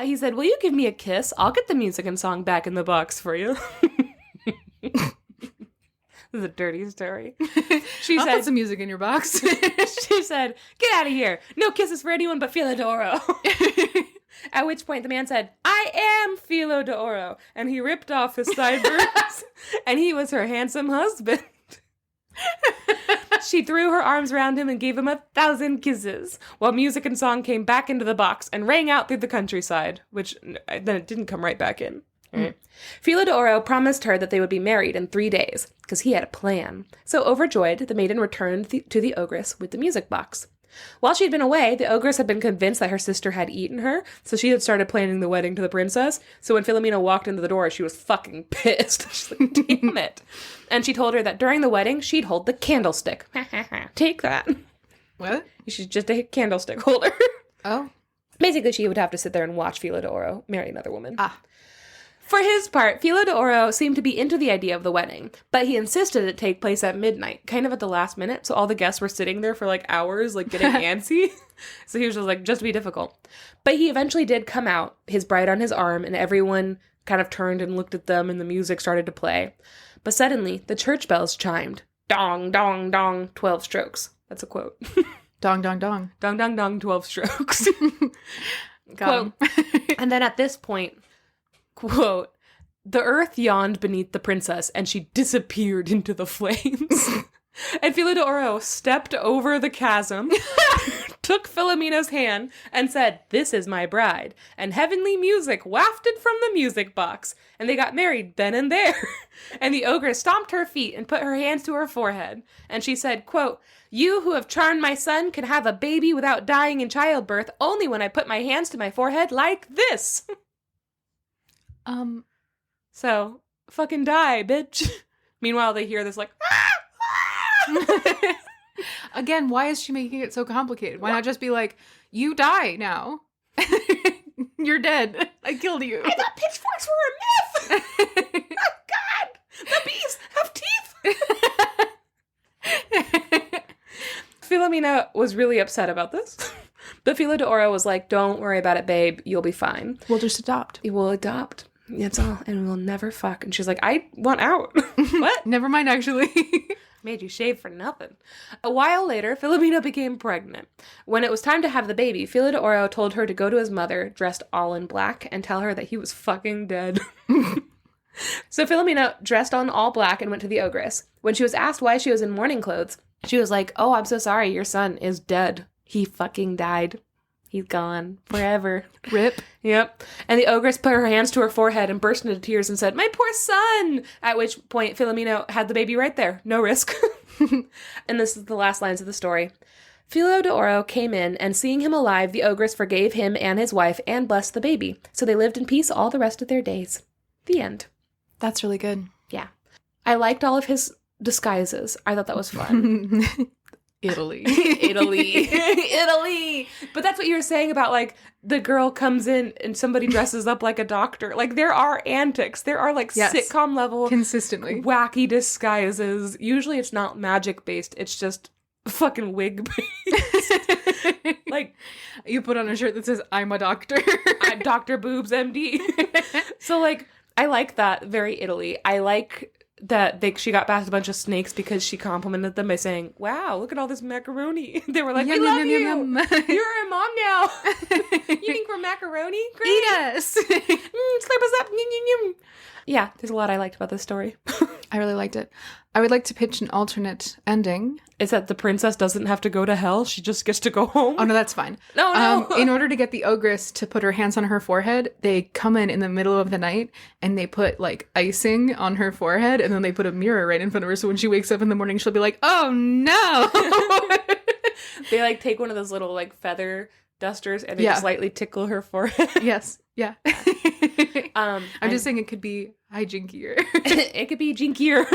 He said, "Will you give me a kiss? I'll get the music and song back in the box for you." This is a dirty story. I'll put some music in your box. She said, "Get out of here. No kisses for anyone but Filo d'Oro." At which point the man said, "I am Filo d'Oro." And he ripped off his sideburns. And he was her handsome husband. She threw her arms around him and gave him 1,000 kisses, while music and song came back into the box and rang out through the countryside, which then it didn't come right back in. Mm. Filo d'Oro promised her that they would be married in 3 days, because he had a plan. So overjoyed, the maiden returned to the ogress with the music box. While she'd been away, the ogress had been convinced that her sister had eaten her, so she had started planning the wedding to the princess. So when Filomena walked into the door, she was fucking pissed. She's like, damn it. And she told her that during the wedding, she'd hold the candlestick. Take that. What? She's just a candlestick holder. Oh. Basically, she would have to sit there and watch Filo de Oro marry another woman. Ah. For his part, Filo de Oro seemed to be into the idea of the wedding, but he insisted it take place at midnight, kind of at the last minute, so all the guests were sitting there for like hours, like getting antsy. So he was just like, just to be difficult. But he eventually did come out, his bride on his arm, and everyone kind of turned and looked at them, and the music started to play. But suddenly, the church bells chimed. Dong, dong, dong, 12 strokes. That's a quote. Dong, dong, dong. Dong, dong, dong, 12 strokes. Got Quote. And then at this point, quote, the earth yawned beneath the princess and she disappeared into the flames. And Filo de Oro stepped over the chasm, took Filomena's hand, and said, "This is my bride." And heavenly music wafted from the music box. And they got married then and there. And the ogress stomped her feet and put her hands to her forehead. And she said, quote, "You who have charmed my son can have a baby without dying in childbirth only when I put my hands to my forehead like this." So, fucking die, bitch. Meanwhile, they hear this like, Again, why is she making it so complicated? Why not just be like, you die now. You're dead. I killed you. I thought pitchforks were a myth! Oh, God! The bees have teeth! Filomena was really upset about this. But Filo de Oro was like, don't worry about it, babe. You'll be fine. We'll just adopt. We'll adopt. That's all. And we'll never fuck. And she's like, I want out. What? Never mind, actually. Made you shave for nothing. A while later, Filomena became pregnant. When it was time to have the baby, Filo de Oro told her to go to his mother, dressed all in black, and tell her that he was fucking dead. So Filomena dressed on all black and went to the ogress. When she was asked why she was in mourning clothes, she was like, "Oh, I'm so sorry. Your son is dead. He fucking died. He's gone forever." Rip. Yep. And the ogress put her hands to her forehead and burst into tears and said, "My poor son!" At which point, Filomena had the baby right there. No risk. And this is the last lines of the story. Filo de Oro came in, and seeing him alive, the ogress forgave him and his wife and blessed the baby. So they lived in peace all the rest of their days. The end. That's really good. Yeah. I liked all of his disguises. I thought that was fun. Italy. Italy. But that's what you were saying about, like, the girl comes in and somebody dresses up like a doctor. Like, there are antics. There are, like, Yes. sitcom level Consistently. wacky disguises. Usually it's not magic based. It's just fucking wig based. Like, you put on a shirt that says, "I'm a doctor." I'm Dr. Boobs MD. So, like, I like that. Very Italy. I like that she got past a bunch of snakes because she complimented them by saying, "Wow, look at all this macaroni." They were like, "We Yum, love yum, you. yum, yum. You're a mom now. You think we're macaroni? Great. Eat us. Slurp us up. Yum, yum, yum." Yeah, there's a lot I liked about this story. I really liked it. I would like to pitch an alternate ending. Is that the princess doesn't have to go to hell? She just gets to go home? Oh, no, that's fine. No. In order to get the ogress to put her hands on her forehead, they come in the middle of the night and they put, like, icing on her forehead, and then they put a mirror right in front of her, so when she wakes up in the morning, she'll be like, "Oh, no!" They, like, take one of those little, like, feather dusters and they just lightly tickle her forehead. Yes. Yeah. I'm just saying it could be hijinkier. It could be jinkier.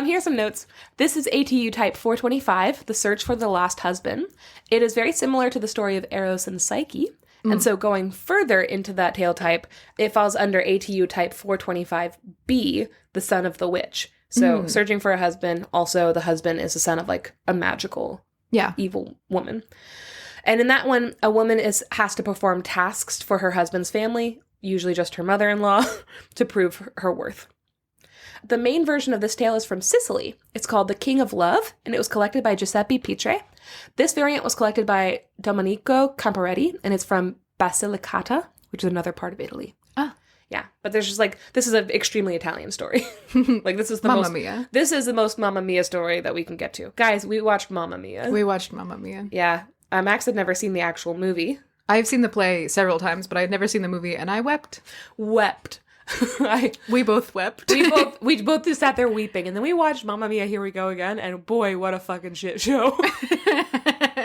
Here's some notes. This is ATU type 425, The Search for the Lost Husband. It is very similar to the story of Eros and Psyche. And so going further into that tale type, it falls under ATU type 425B, The Son of the Witch. So searching for a husband, also the husband is the son of, like, a magical evil woman. And in that one, a woman has to perform tasks for her husband's family, usually just her mother-in-law, to prove her worth. The main version of this tale is from Sicily. It's called The King of Love, and it was collected by Giuseppe Pitre. This variant was collected by Domenico Camparetti, and it's from Basilicata, which is another part of Italy. Ah. Yeah, but there's just, like, this is an extremely Italian story. Like, this is the Mamma Mia. This is the most Mamma Mia story that we can get to. Guys, we watched Mamma Mia. We watched Mamma Mia. Yeah. Max had never seen the actual movie. I've seen the play several times, but I've never seen the movie, and I wept. Wept. We both wept. we both just sat there weeping, and then we watched Mamma Mia, Here We Go Again, and boy, what a fucking shit show.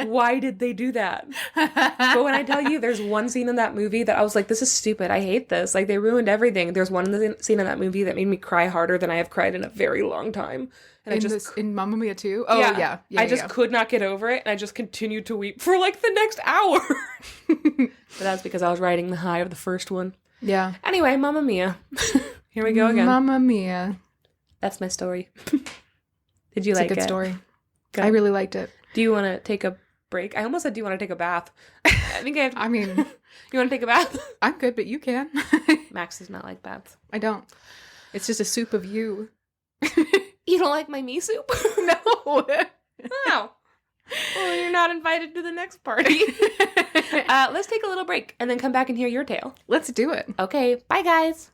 Why did they do that? But when I tell you, there's one scene in that movie that I was like, this is stupid. I hate this. Like, they ruined everything. There's one scene in that movie that made me cry harder than I have cried in a very long time. And in Mamma Mia 2? Oh, yeah. I just could not get over it, and I just continued to weep for, like, the next hour. But that's because I was riding the high of the first one. Yeah. Anyway, Mamma Mia. Here we go again. Mamma Mia. That's my story. Did you like it? It's a good story. Good. I really liked it. Do you want to take a break? I almost said, do you want to take a bath? I think I have to... I mean... You want to take a bath? I'm good, but you can. Max does not like baths. I don't. It's just a soup of you. You don't like my me soup? No. Oh. Well, you're not invited to the next party. Let's take a little break and then come back and hear your tale. Let's do it. Okay, bye guys.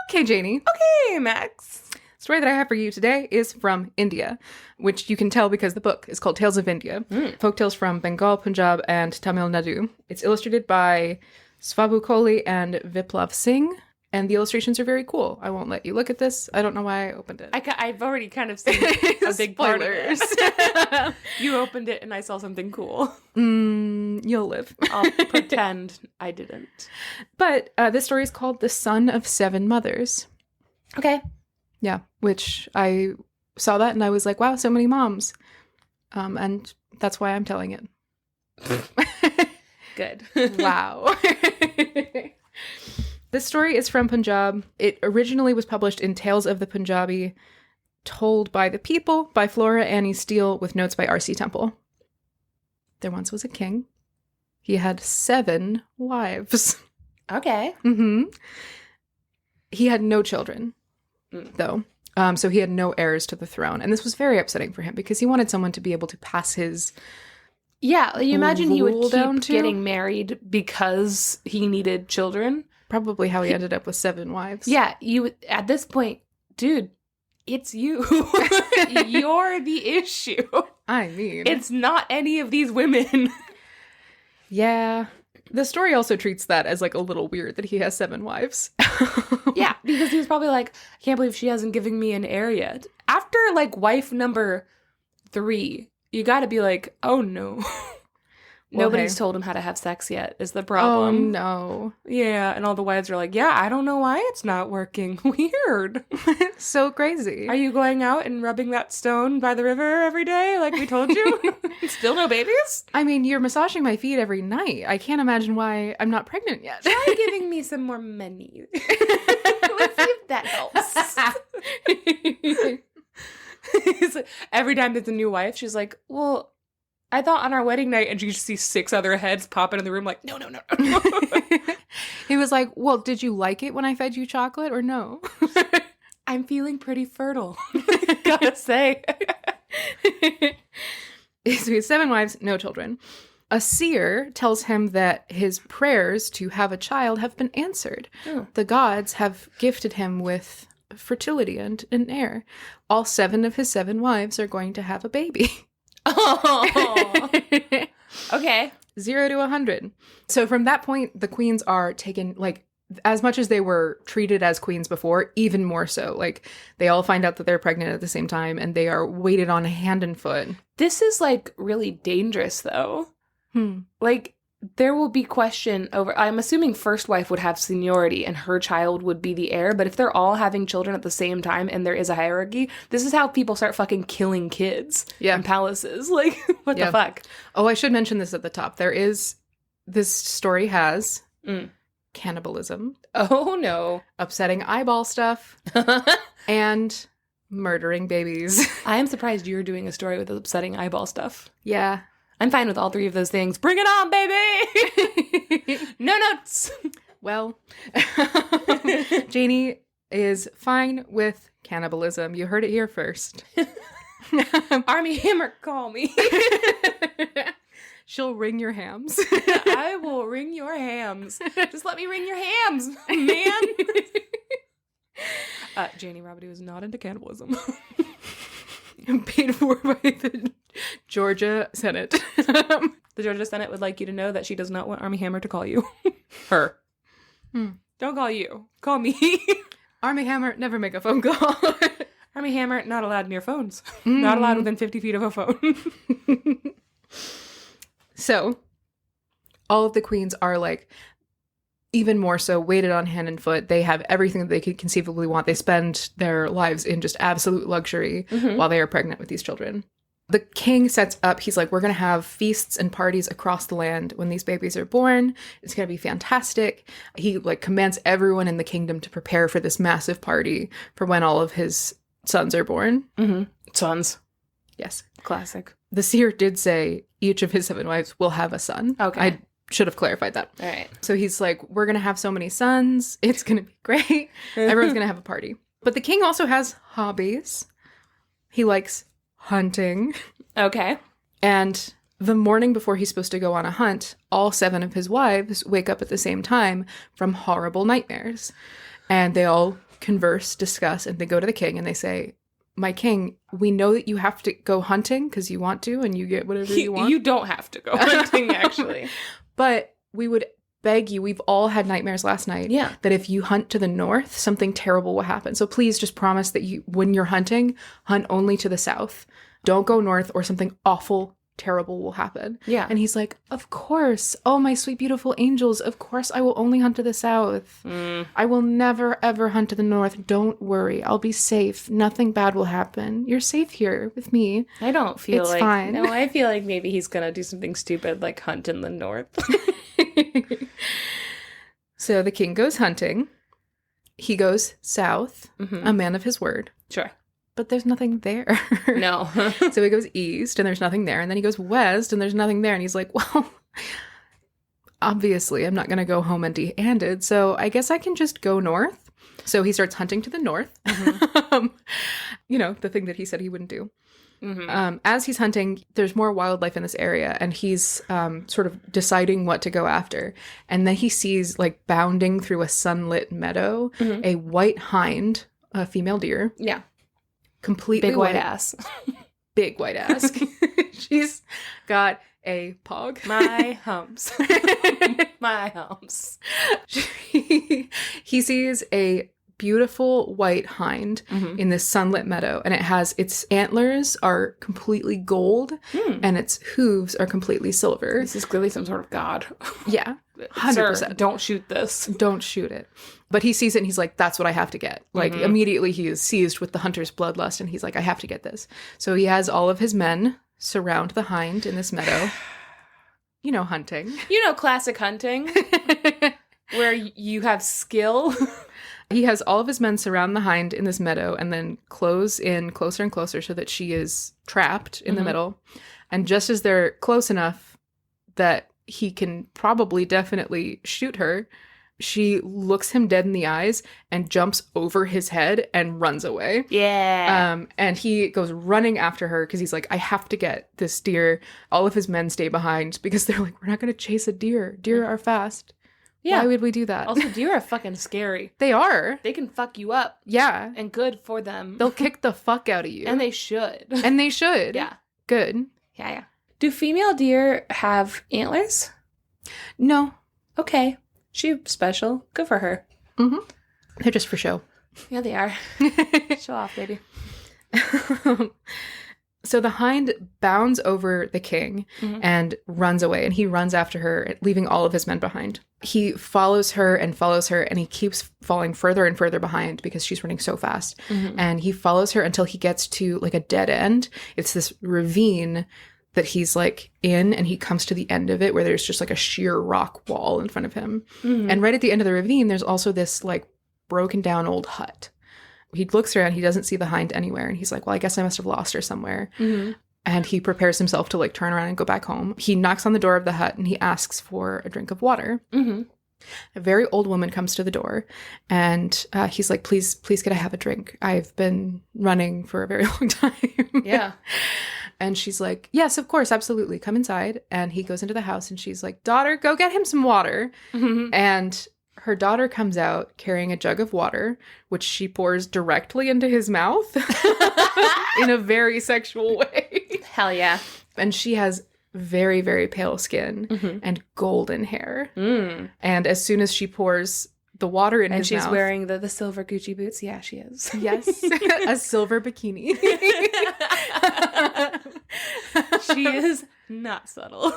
Okay, Janey. Okay, Max. The story that I have for you today is from India, which you can tell because the book is called Tales of India. Folktales from Bengal, Punjab, and Tamil Nadu. It's illustrated by Svabu Kohli and Viplav Singh, and the illustrations are very cool. I won't let you look at this. I don't know why I opened it. I've already kind of seen a big part of it. You opened it and I saw something cool. You'll live. I'll pretend I didn't. But this story is called The Son of Seven Mothers. Okay. Yeah, which I saw that and I was like, wow, so many moms. And that's why I'm telling it. Good. Wow. This story is from Punjab. It originally was published in Tales of the Punjabi, Told by the People by Flora Annie Steele with notes by R.C. Temple. There once was a king. He had 7 wives. Okay. He had no children, though. So he had no heirs to the throne. And this was very upsetting for him because he wanted someone to be able to pass his... Yeah, you imagine he would rule down keep to? getting married because he needed children. Probably how he ended up with 7 wives. Yeah, you at this point, dude, it's you. You're the issue. I mean... It's not any of these women. Yeah. The story also treats that as like a little weird that he has 7 wives. Yeah, because he was probably like, I can't believe she hasn't given me an heir yet. After like wife number 3, you gotta be like, oh no. Well, Nobody's hey. told him how to have sex yet, is the Oh, problem. no. Yeah, and all the wives are like, yeah, I don't know why it's not working. Weird. So crazy. Are you going out and rubbing that stone by the river every day like we told you? Still no babies? I mean, you're massaging my feet every night. I can't imagine why I'm not pregnant yet. Try giving me some more money. Let's see if that helps. Every time there's a new wife, she's like, well, I thought on our wedding night, and you just see 6 other heads popping in the room like, no. He was like, well, did you like it when I fed you chocolate or no? I'm feeling pretty fertile. Gotta say. So he has 7 wives, no children. A seer tells him that his prayers to have a child have been answered. Oh. The gods have gifted him with fertility and an heir. All 7 of his 7 wives are going to have a baby. Oh. Okay. 0 to 100. So from that point, the queens are taken, like, as much as they were treated as queens before, even more so. Like, they all find out that they're pregnant at the same time, and they are waited on hand and foot. This is, like, really dangerous, though. Like, there will be question over... I'm assuming first wife would have seniority, and her child would be the heir, but if they're all having children at the same time, and there is a hierarchy, this is how people start fucking killing kids in palaces. Like, what the fuck? Oh, I should mention this at the top. This story has... cannibalism. Oh, no. Upsetting eyeball stuff. And murdering babies. I am surprised you're doing a story with upsetting eyeball stuff. Yeah. I'm fine with all 3 of those things. Bring it on, baby! No notes! Well, Janey is fine with cannibalism. You heard it here first. Army Hammer, call me. She'll wring your hams. I will wring your hams. Just let me wring your hams, man. Janey Robity was not into cannibalism. Paid for by the Georgia Senate. The Georgia Senate would like you to know that she does not want Armie Hammer to call you. Her. Don't call you. Call me. Armie Hammer, never make a phone call. Armie Hammer, not allowed near phones. Not allowed within 50 feet of a phone. So, all of the queens are like, even more so, weighted on hand and foot. They have everything that they could conceivably want. They spend their lives in just absolute luxury while they are pregnant with these children. The king sets up, he's like, we're going to have feasts and parties across the land when these babies are born. It's going to be fantastic. He like commands everyone in the kingdom to prepare for this massive party for when all of his sons are born. Sons. Yes. Classic. The seer did say each of his 7 wives will have a son. Okay. I should have clarified that. All right. So he's like, we're going to have so many sons. It's going to be great. Everyone's going to have a party. But the king also has hobbies. He likes hunting. Okay. And the morning before he's supposed to go on a hunt, all 7 of his wives wake up at the same time from horrible nightmares. And they all converse, discuss, and they go to the king and they say, my king, we know that you have to go hunting because you want to and you get whatever you want. You don't have to go hunting, actually. But we would beg you, we've all had nightmares last night, that if you hunt to the north, something terrible will happen. So please just promise that you, when you're hunting, hunt only to the south. Don't go north or something awful, terrible will happen. Yeah. And he's like, of course. Oh, my sweet, beautiful angels. Of course, I will only hunt to the south. I will never, ever hunt to the north. Don't worry. I'll be safe. Nothing bad will happen. You're safe here with me. I don't feel it's like... fine. No, I feel like maybe he's going to do something stupid like hunt in the north. So the king goes hunting. He goes south, a man of his word. Sure. But there's nothing there. No. So he goes east and there's nothing there. And then he goes west and there's nothing there. And he's like, well, obviously I'm not going to go home empty-handed. So I guess I can just go north. So he starts hunting to the north. You know, the thing that he said he wouldn't do. As he's hunting, there's more wildlife in this area. And he's sort of deciding what to go after. And then he sees like bounding through a sunlit meadow, a white hind, a female deer. Yeah. Completely Big white ass. Big white ass. She's got a pog. My humps. My humps. He sees a beautiful white hind in this sunlit meadow, and it has its antlers are completely gold and its hooves are completely silver. This is clearly some sort of god. Yeah. 100%. 100%. Don't shoot this. Don't shoot it. But he sees it and he's like, that's what I have to get. Like, immediately he is seized with the hunter's bloodlust and he's like, I have to get this. So he has all of his men surround the hind in this meadow. You know, hunting. You know, classic hunting. Where you have skill. He has all of his men surround the hind in this meadow and then close in closer and closer so that she is trapped in the middle. And just as they're close enough that he can probably definitely shoot her, she looks him dead in the eyes and jumps over his head and runs away. Yeah. And he goes running after her because he's like, I have to get this deer. All of his men stay behind because they're like, we're not going to chase a deer. Deer are fast. Yeah. Why would we do that? Also, deer are fucking scary. They are. They can fuck you up. Yeah. And good for them. They'll kick the fuck out of you. And they should. And they should. Yeah. Good. Yeah, yeah. Do female deer have antlers? No. Okay. She special. Good for her. They're just for show. Yeah, they are. Show off, baby. So the hind bounds over the king and runs away, and he runs after her, leaving all of his men behind. He follows her, and he keeps falling further and further behind because she's running so fast. And he follows her until he gets to like a dead end. It's this ravine that he's like in, and he comes to the end of it where there's just like a sheer rock wall in front of him. And right at the end of the ravine, there's also this like broken down old hut. He looks around, he doesn't see the hind anywhere, and he's like, well, I guess I must have lost her somewhere. And he prepares himself to like turn around and go back home. He knocks on the door of the hut and he asks for a drink of water. A very old woman comes to the door, and he's like, please could I have a drink? I've been running for a very long time. Yeah. And she's like, yes, of course, absolutely. Come inside. And he goes into the house and she's like, daughter, go get him some water. And her daughter comes out carrying a jug of water, which she pours directly into his mouth in a very sexual way. Hell yeah. And she has very, very pale skin and golden hair. And as soon as she pours the water in his mouth... And she's wearing the silver Gucci boots. Yeah, she is. Yes. A silver bikini. She is not subtle.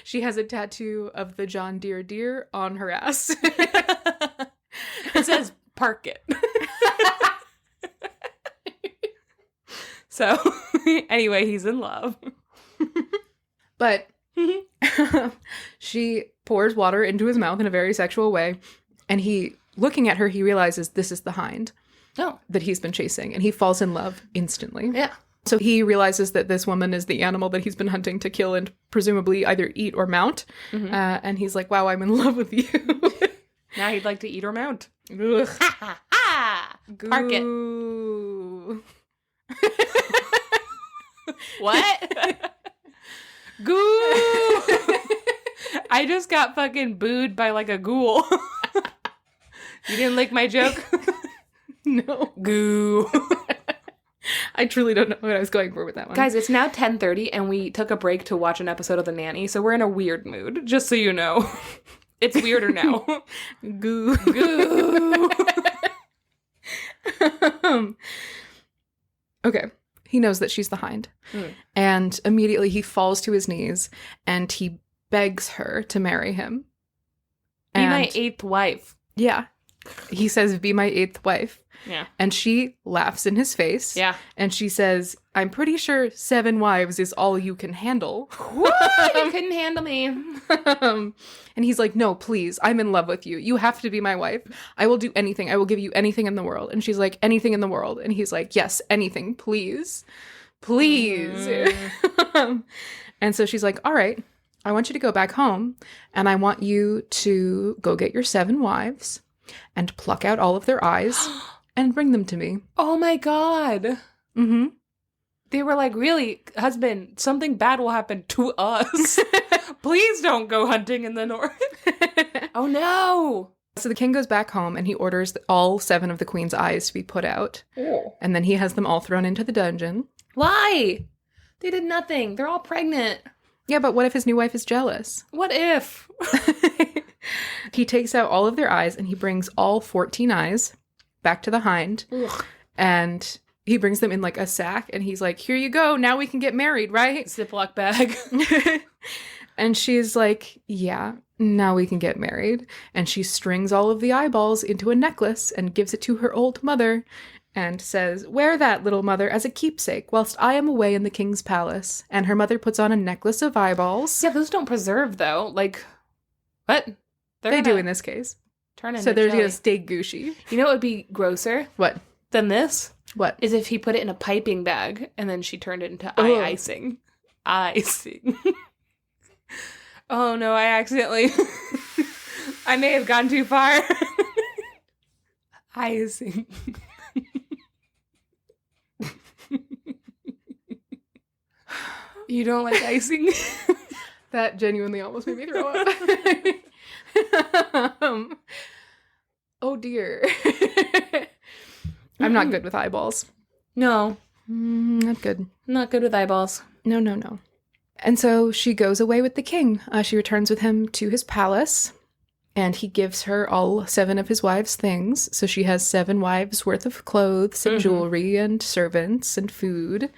She has a tattoo of the John Deere on her ass. It says, park it. So, anyway, he's in love. But she pours water into his mouth in a very sexual way. And he, looking at her, he realizes this is the hind that he's been chasing. And he falls in love instantly. Yeah. So he realizes that this woman is the animal that he's been hunting to kill and presumably either eat or mount. And he's like, wow, I'm in love with you. Now he'd like to eat or mount. Ugh. Park it. What? Goo! I just got fucking booed by like a ghoul. You didn't like my joke? No. Goo. I truly don't know what I was going for with that one. Guys, it's now 10:30 and we took a break to watch an episode of The Nanny, so we're in a weird mood, just so you know. It's weirder now. Goo. Goo. Okay. He knows that she's the hind. And immediately he falls to his knees and he begs her to marry him. Be my 8th wife. Yeah. He says, be my 8th wife. Yeah. And she laughs in his face. Yeah. And she says, I'm pretty sure 7 wives is all you can handle. What? You couldn't handle me. And he's like, no, please. I'm in love with you. You have to be my wife. I will do anything. I will give you anything in the world. And she's like, anything in the world. And he's like, yes, anything. Please. Please. And so she's like, all right, I want you to go back home. And I want you to go get your 7 wives and pluck out all of their eyes and bring them to me. Oh my God. They were like, really, husband, something bad will happen to us. Please don't go hunting in the north. Oh no. So the king goes back home and he orders all 7 of the queen's eyes to be put out. Oh. And then he has them all thrown into the dungeon. Why? They did nothing. They're all pregnant. Yeah, but what if his new wife is jealous? What if? He takes out all of their eyes and he brings all 14 eyes back to the hind. Ugh. And he brings them in like a sack and he's like, here you go. Now we can get married, right? Ziploc bag. And she's like, yeah, now we can get married. And she strings all of the eyeballs into a necklace and gives it to her old mother and says, wear that, little mother, as a keepsake whilst I am away in the king's palace. And her mother puts on a necklace of eyeballs. Yeah, those don't preserve, though. Like, what? They do in this case. Turn into so they're jelly. going to stay gushy. You know what would be grosser? What? Than this? What? Is if he put it in a piping bag and then she turned it into eye icing. Icing. Oh no, I accidentally... I may have gone too far. Icing. You don't like icing? That genuinely almost made me throw up. Oh dear. I'm not good with eyeballs. No. Not good. Not good with eyeballs. No. And so she goes away with the king. She returns with him to his palace. And he gives her all 7 of his wives' things. So she has 7 wives' worth of clothes and jewelry and servants and food.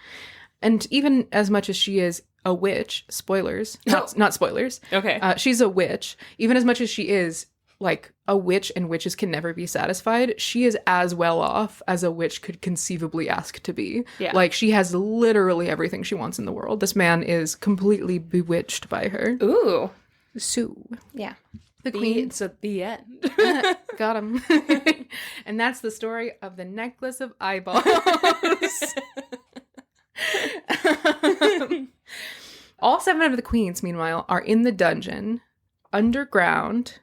And even as much as she is a witch, spoilers, not spoilers. Okay. She's a witch. Even as much as she is like a witch and witches can never be satisfied, she is as well off as a witch could conceivably ask to be. Yeah. Like she has literally everything she wants in the world. This man is completely bewitched by her. Ooh. So. Yeah. The queen. It's at the end. Got him. And that's the story of the necklace of eyeballs. All 7 of the queens, meanwhile, are in the dungeon, underground,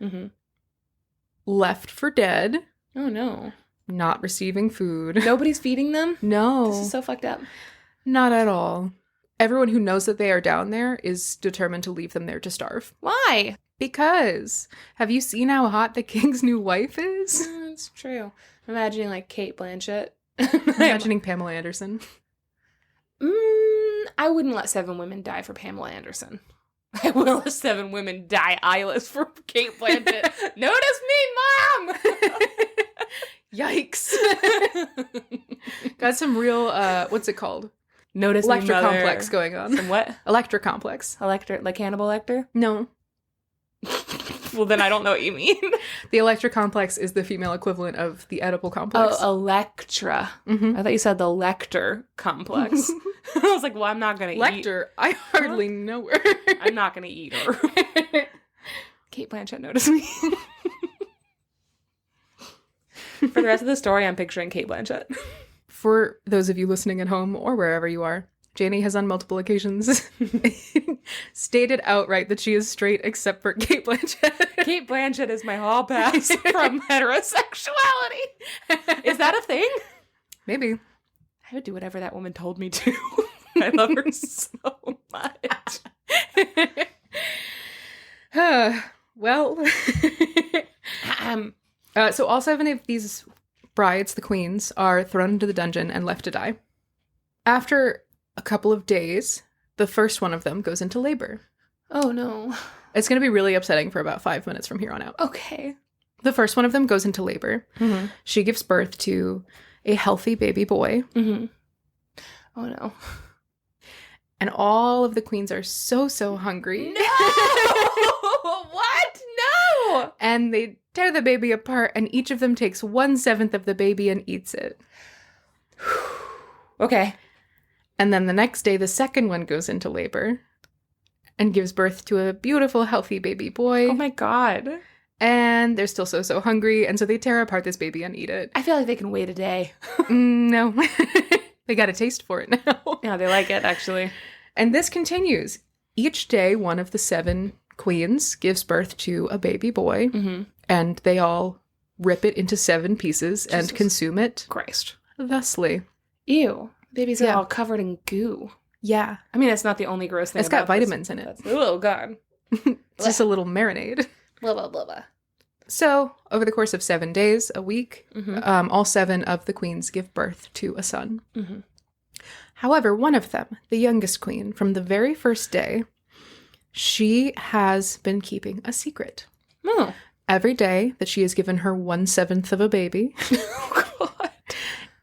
left for dead. Oh, no. Not receiving food. Nobody's feeding them? No. This is so fucked up. Not at all. Everyone who knows that they are down there is determined to leave them there to starve. Why? Because have you seen how hot the king's new wife is? It's true. I'm imagining like Kate Blanchett. Imagining Pamela Anderson. I wouldn't let 7 women die for Pamela Anderson. I will let 7 women die eyeless for Kate Blanchett. Notice me, Mom! Yikes. Got some real, what's it called? Notice me, Electra mother. complex going on. Some what? Electra complex. Electra, like Hannibal Lecter? No. Well, then I don't know what you mean. The Electra complex is the female equivalent of the Oedipal complex. Oh, Electra. Mm-hmm. I thought you said the Lecter complex. I was like, well, I'm not going to eat. Lecter? I hardly know her. I'm not going to eat her. Kate Blanchett noticed me. For the rest of the story, I'm picturing Kate Blanchett. For those of you listening at home or wherever you are, Janey has on multiple occasions stated outright that she is straight except for Kate Blanchett. Kate Blanchett is my hall pass from heterosexuality. Is that a thing? Maybe. I would do whatever that woman told me to. I love her so much. Well, so all 7 of these brides, the queens, are thrown into the dungeon and left to die. After a couple of days, the first one of them goes into labor. Oh, no. It's going to be really upsetting for about 5 minutes from here on out. Okay. The first one of them goes into labor. Mm-hmm. She gives birth to a healthy baby boy. Mm-hmm. Oh, no. And all of the queens are so hungry. No! What? No! And they tear the baby apart, and each of them takes 1/7 of the baby and eats it. Okay. And then the next day, the second one goes into labor and gives birth to a beautiful, healthy baby boy. Oh my god. And they're still so hungry, and so they tear apart this baby and eat it. I feel like they can wait a day. No. They got a taste for it now. Yeah, they like it, actually. And this continues. Each day, one of the 7 queens gives birth to a baby boy, Mm-hmm. and they all rip it into 7 pieces and Jesus consume it Christ. thusly. Ew. Babies are Yeah. all covered in goo. Yeah. I mean, it's not the only gross thing It's got about this, vitamins in it. but oh, God. It's just a little marinade. Blah, blah, blah, blah. So, over the course of 7 days, a week, Mm-hmm. all 7 of the queens give birth to a son. Mm-hmm. However, one of them, the youngest queen, from the very first day, she has been keeping a secret. Oh. Every day that she is given her 1/7 of a baby, Oh, God.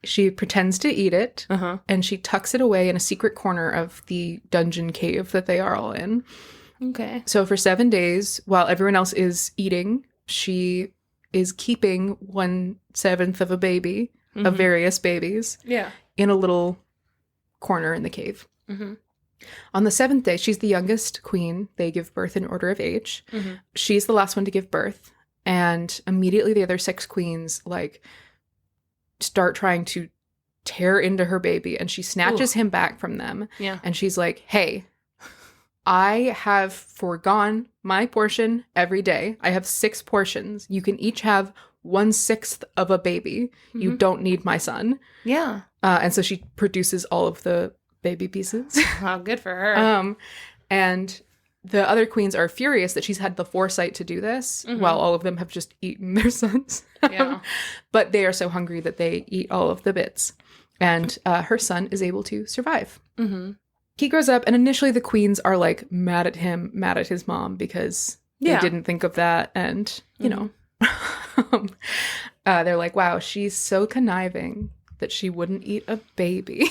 she pretends to eat it, Uh-huh. and she tucks it away in a secret corner of the dungeon cave that they are all in. Okay. So for 7 days, while everyone else is eating, she is keeping 1/7 of a baby, of various babies, Yeah. in a little corner in the cave. Mm-hmm. On the 7th day, she's the youngest queen. They give birth in order of age. Mm-hmm. She's the last one to give birth. And immediately the other 6 queens, start trying to tear into her baby. And she snatches him back from them. Yeah. And she's like, hey, I have foregone my portion every day. I have 6 portions. You can each have 1/6 of a baby. You don't need my son. Yeah. And so she produces all of the baby pieces. Wow, good for her. And the other queens are furious that she's had the foresight to do this, while all of them have just eaten their sons. Yeah. But they are so hungry that they eat all of the bits. And her son is able to survive. Mm-hmm. He grows up, and initially the queens are mad at him, mad at his mom, because they didn't think of that. And, you know, they're like, wow, she's so conniving that she wouldn't eat a baby.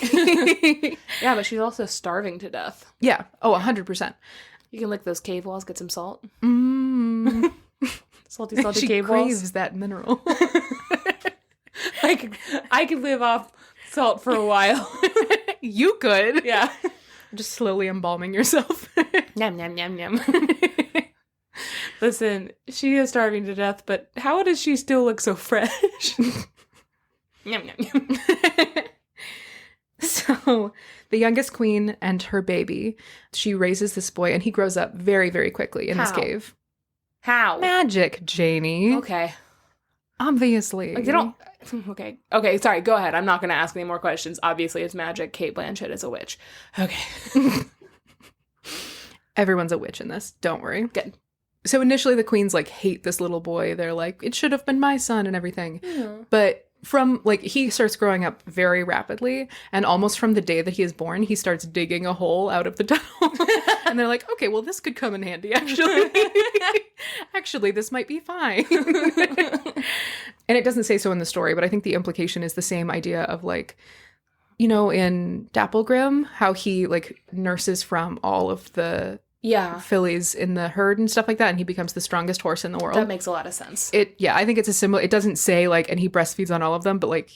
Yeah, but she's also starving to death. Yeah. Oh, 100%. You can lick those cave walls, get some salt. Mm. Salty She cave craves walls. that mineral. I could live off salt for a while. You could. Yeah. Just slowly embalming yourself. Yum, yum, yum, yum. Listen, she is starving to death, but how does she still look so fresh? Yum, yum, yum. So, the youngest queen and her baby, she raises this boy, and he grows up very, very quickly in this How? cave. How? Magic, Janey. Okay. Obviously. Like, they don't... Okay. Okay, sorry, go ahead. I'm not going to ask any more questions. Obviously, it's magic. Kate Blanchett is a witch. Okay. Everyone's a witch in this. Don't worry. Good. So initially the queens like hate this little boy. They're like, it should have been my son and everything. Yeah. But from like he starts growing up very rapidly, and almost from the day that he is born, he starts digging a hole out of the tunnel. And they're like, okay, well this could come in handy actually. Actually, this might be fine. And it doesn't say so in the story, but I think the implication is the same idea of like, you know, in Dapplegrim, how he like nurses from all of the fillies in the herd and stuff like that, and he becomes the strongest horse in the world. That makes a lot of sense. I think it's a similar, it doesn't say like, and he breastfeeds on all of them, but like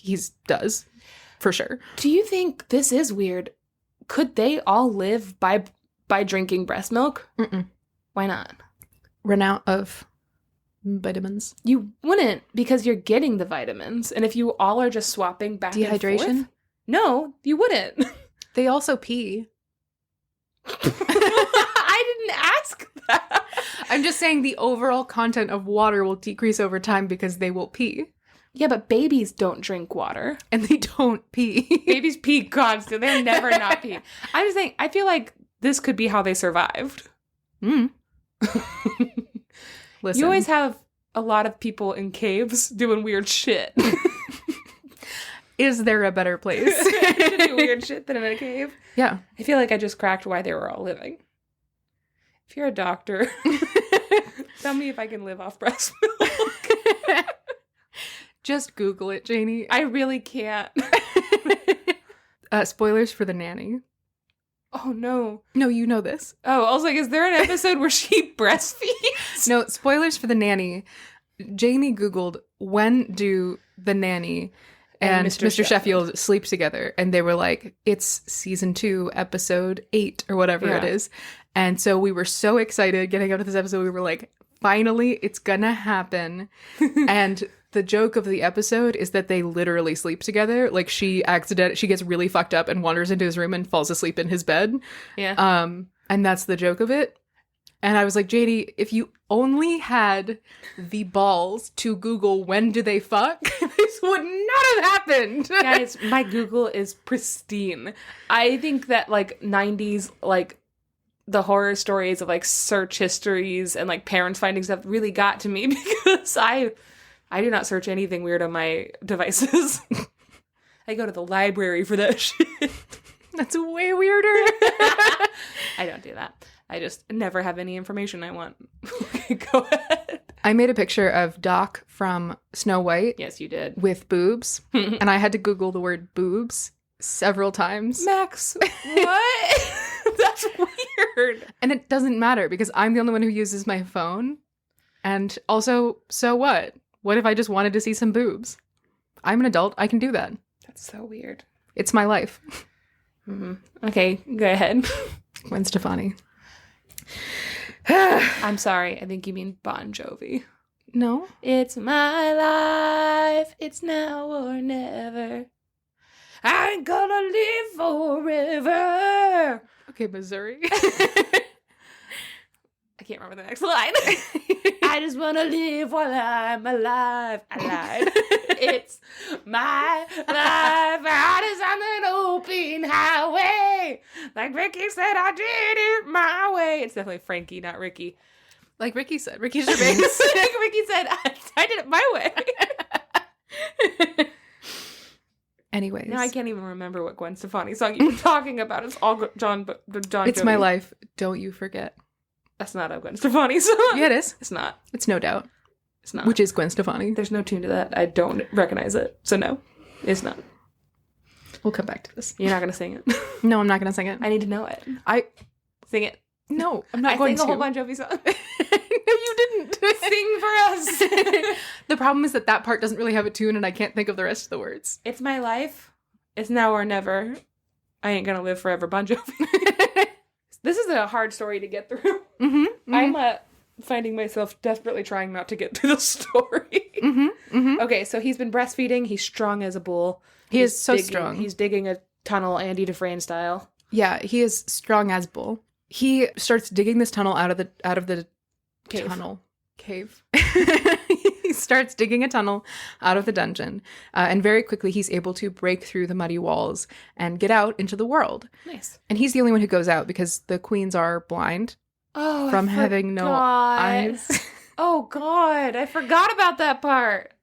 does for sure. Do you think this is weird? Could they all live by drinking breast milk? Mm-mm. Why not? Run out of vitamins. You wouldn't, because you're getting the vitamins, and if you all are just swapping back dehydration and forth, no, you wouldn't. They also pee. I didn't ask that. I'm just saying the overall content of water will decrease over time because they will pee. Yeah, but babies don't drink water. And they don't pee. Babies pee constantly. They're never not pee. I'm just saying, I feel like this could be how they survived. Listen. You always have a lot of people in caves doing weird shit. Is there a better place to do weird shit than in a cave? Yeah. I feel like I just cracked why they were all living. If you're a doctor, tell me if I can live off breast milk. Just Google it, Janey. I really can't. Spoilers for The Nanny. Oh, no. No, you know this. Oh, I was like, is there an episode where she breastfeeds? No, spoilers for The Nanny. Jamie Googled, when do The Nanny and Mr. Sheffield sleep together? And they were like, it's season 2, episode 8 or whatever it is. And so we were so excited getting out of this episode. We were like, finally, it's gonna happen. And the joke of the episode is that they literally sleep together. Like she gets really fucked up and wanders into his room and falls asleep in his bed. Yeah. And that's the joke of it. And I was like, JD, if you only had the balls to Google when do they fuck, this would not have happened. Guys, my Google is pristine. I think that like 90s, like the horror stories of like search histories and like parents finding stuff really got to me because I do not search anything weird on my devices. I go to the library for that shit. That's way weirder. I don't do that. I just never have any information I want. Okay, go ahead. I made a picture of Doc from Snow White. Yes, you did. With boobs. And I had to Google the word boobs several times. Max, what? That's weird. And it doesn't matter because I'm the only one who uses my phone. And also, so what? What if I just wanted to see some boobs? I'm an adult. I can do that. That's so weird. It's my life. Mm-hmm. Okay, go ahead. Gwen Stefani. I'm sorry. I think you mean Bon Jovi. No. It's my life. It's now or never. I ain't gonna live forever. Okay, Missouri. I can't remember the next line. I just want to live while I'm alive. I lied. It's my life. Out is on an open highway. Like Ricky said, I did it my way. It's definitely Frankie, not Ricky. Like Ricky said. Ricky Gervais. Like Ricky said, I did it my way. Anyways. Now I can't even remember what Gwen Stefani song you were talking about. It's all John It's Jovi. My life. Don't you forget. That's not a Gwen Stefani song. Yeah, it is. It's not. It's No Doubt. It's not. Which is Gwen Stefani. There's no tune to that. I don't recognize it. So no, it's not. We'll come back to this. You're not going to sing it. No, I'm not going to sing it. I need to know it. Sing it. No, I'm not going to. I sang a whole Bon Jovi song. No, you didn't. Sing for us. The problem is that part doesn't really have a tune and I can't think of the rest of the words. It's my life. It's now or never. I ain't gonna live forever, Bon Jovi. This is a hard story to get through. Mm-hmm, mm-hmm. I'm finding myself desperately trying not to get through the story. Mm-hmm, mm-hmm. Okay, so he's been breastfeeding. He's strong as a bull. He is so strong. He's digging a tunnel, Andy Dufresne style. Yeah, he is strong as bull. He starts digging this tunnel out of the cave. He starts digging a tunnel out of the dungeon, and very quickly he's able to break through the muddy walls and get out into the world. Nice. And he's the only one who goes out because the queens are blind Oh, from having no eyes. Oh, God. I forgot about that part.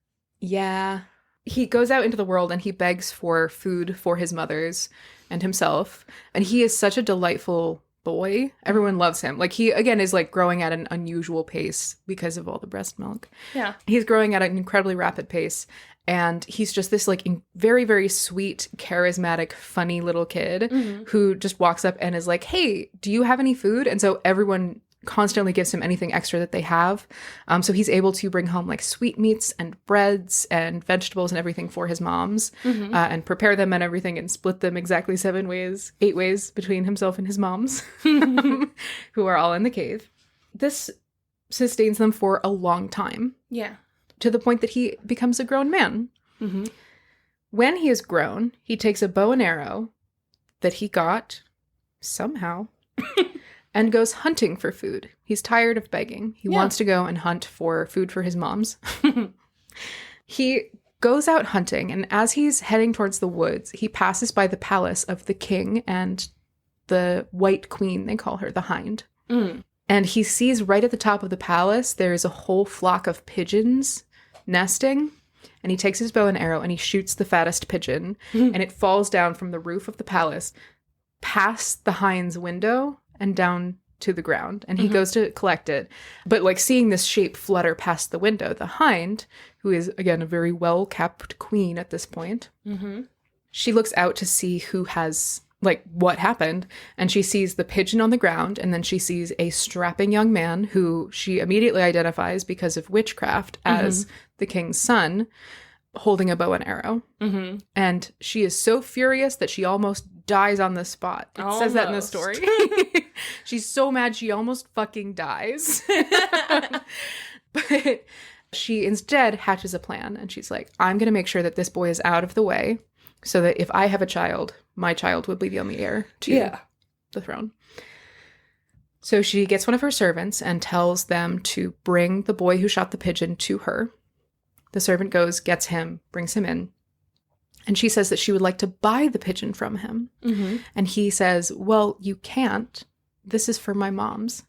Yeah. He goes out into the world and he begs for food for his mothers and himself. And he is such a delightful boy. Everyone loves him. Like, he, again, is like growing at an unusual pace because of all the breast milk. Yeah. He's growing at an incredibly rapid pace. And he's just this like very, very sweet, charismatic, funny little kid who just walks up and is like, hey, do you have any food? And so everyone constantly gives him anything extra that they have. So he's able to bring home like sweetmeats and breads and vegetables and everything for his moms and prepare them and everything and split them exactly 8 ways between himself and his moms who are all in the cave. This sustains them for a long time. Yeah. To the point that he becomes a grown man. Mm-hmm. When he is grown, he takes a bow and arrow that he got somehow and goes hunting for food. He's tired of begging. He wants to go and hunt for food for his moms. He goes out hunting, and as he's heading towards the woods, he passes by the palace of the king and the White Queen, they call her, the Hind. Mm. And he sees right at the top of the palace, there's a whole flock of pigeons nesting. And he takes his bow and arrow and he shoots the fattest pigeon. And it falls down from the roof of the palace, past the hind's window and down to the ground. And he goes to collect it. But like seeing this shape flutter past the window, the hind, who is, again, a very well-kept queen at this point, she looks out to see who has... like what happened, and she sees the pigeon on the ground, and then she sees a strapping young man who she immediately identifies because of witchcraft as the king's son, holding a bow and arrow. And she is so furious that she almost dies on the spot. It says that in the story. She's so mad she almost fucking dies. But she instead hatches a plan, and she's like, I'm going to make sure that this boy is out of the way, so that if I have a child, my child would be the only heir to the throne. So she gets one of her servants and tells them to bring the boy who shot the pigeon to her. The servant goes, gets him, brings him in. And she says that she would like to buy the pigeon from him. And he says, well, you can't. This is for my moms.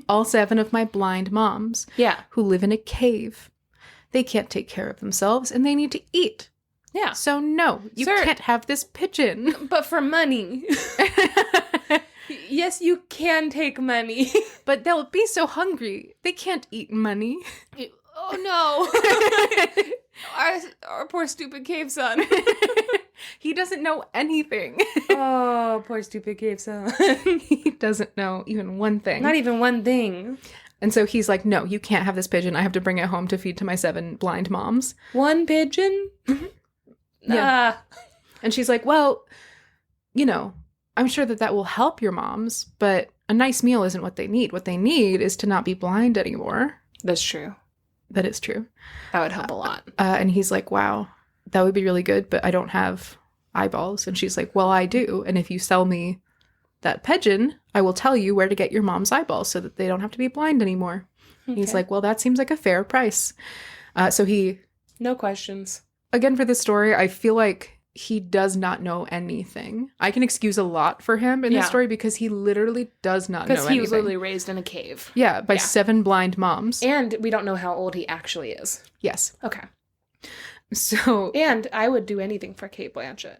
All 7 of my blind moms who live in a cave. They can't take care of themselves and they need to eat. Yeah. So no, you can't have this pigeon. But for money. Yes, you can take money. But they'll be so hungry. They can't eat money. Oh no. Our poor stupid cave son. He doesn't know anything. Oh, poor stupid cave son. He doesn't know even one thing. Not even one thing. And so he's like, no, you can't have this pigeon. I have to bring it home to feed to my 7 blind moms. One pigeon? Yeah. And she's like, well, you know, I'm sure that will help your moms, but a nice meal isn't what they need. What they need is to not be blind anymore. That's true. That is true. That would help a lot. And he's like, wow, that would be really good, but I don't have eyeballs. And she's like, well, I do. And if you sell me that pigeon, I will tell you where to get your mom's eyeballs so that they don't have to be blind anymore. Okay. He's like, well, that seems like a fair price. So he... No questions. Again, for this story, I feel like he does not know anything. I can excuse a lot for him in this story because he literally does not know anything. Because he was literally raised in a cave. Yeah, by 7 blind moms. And we don't know how old he actually is. Yes. Okay. So... And I would do anything for Kate Blanchett.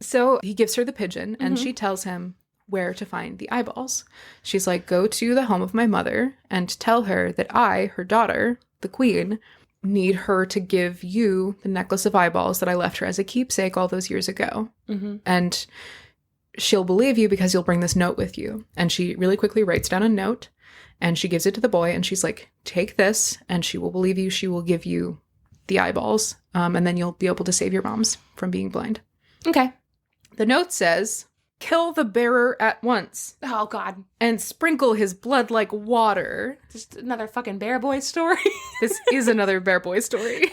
So he gives her the pigeon, and she tells him where to find the eyeballs. She's like, go to the home of my mother and tell her that I, her daughter, the queen, need her to give you the necklace of eyeballs that I left her as a keepsake all those years ago. And she'll believe you because you'll bring this note with you. And she really quickly writes down a note, and she gives it to the boy, and she's like, take this, and she will believe you. She will give you the eyeballs, and then you'll be able to save your moms from being blind. Okay. The note says, kill the bearer at once. Oh, God. And sprinkle his blood like water. Just another fucking Bear Boy story. This is another Bear Boy story.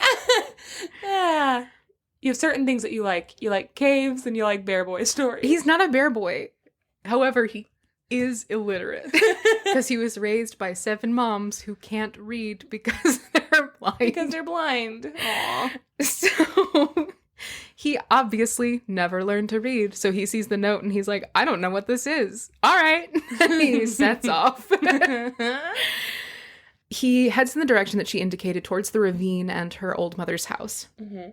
Yeah. You have certain things that you like. You like caves and you like Bear Boy stories. He's not a bear boy. However, he is illiterate. Because he was raised by 7 moms who can't read because they're blind. Because they're blind. Aww. So... He obviously never learned to read, so he sees the note and he's like, I don't know what this is. All right. He sets off. He heads in the direction that she indicated towards the ravine and her old mother's house. Mm-hmm.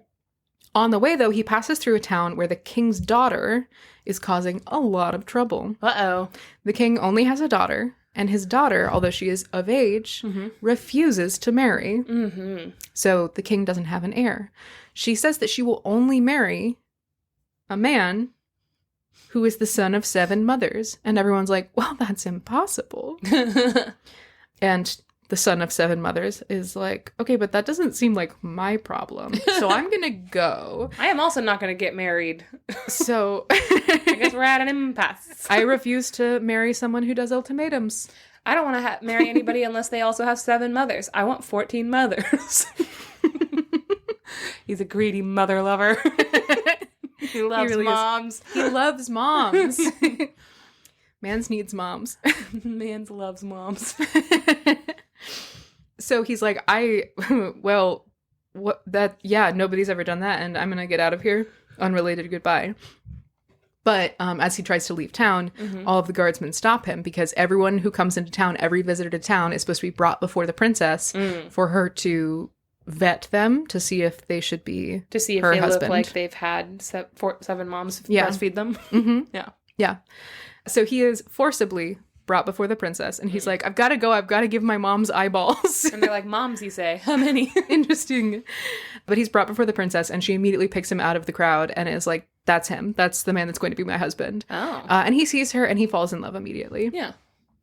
On the way, though, he passes through a town where the king's daughter is causing a lot of trouble. Uh-oh. The king only has a daughter, and his daughter, although she is of age, refuses to marry. Mm-hmm. So the king doesn't have an heir. She says that she will only marry a man who is the son of 7 mothers. And everyone's like, well, that's impossible. And the son of 7 mothers is like, okay, but that doesn't seem like my problem. So I'm going to go. I am also not going to get married. So I guess we're at an impasse. I refuse to marry someone who does ultimatums. I don't want to marry anybody unless they also have 7 mothers. I want 14 mothers. He's a greedy mother lover. He loves moms. He loves moms. Mans needs moms. Mans loves moms. So he's like, nobody's ever done that, and I'm gonna get out of here. Unrelated goodbye. But as he tries to leave town, all of the guardsmen stop him because everyone who comes into town, every visitor to town, is supposed to be brought before the princess for her to vet them to see if they should be to see if her they husband. Look like they've had 7 moms breastfeed them. Mm-hmm. Yeah. So he is forcibly brought before the princess, and he's like, I've got to go. I've got to give my mom's eyeballs. And they're like, moms, you say? How many? Interesting. But he's brought before the princess, and she immediately picks him out of the crowd and is like, that's him. That's the man that's going to be my husband. Oh. And he sees her, and he falls in love immediately. Yeah.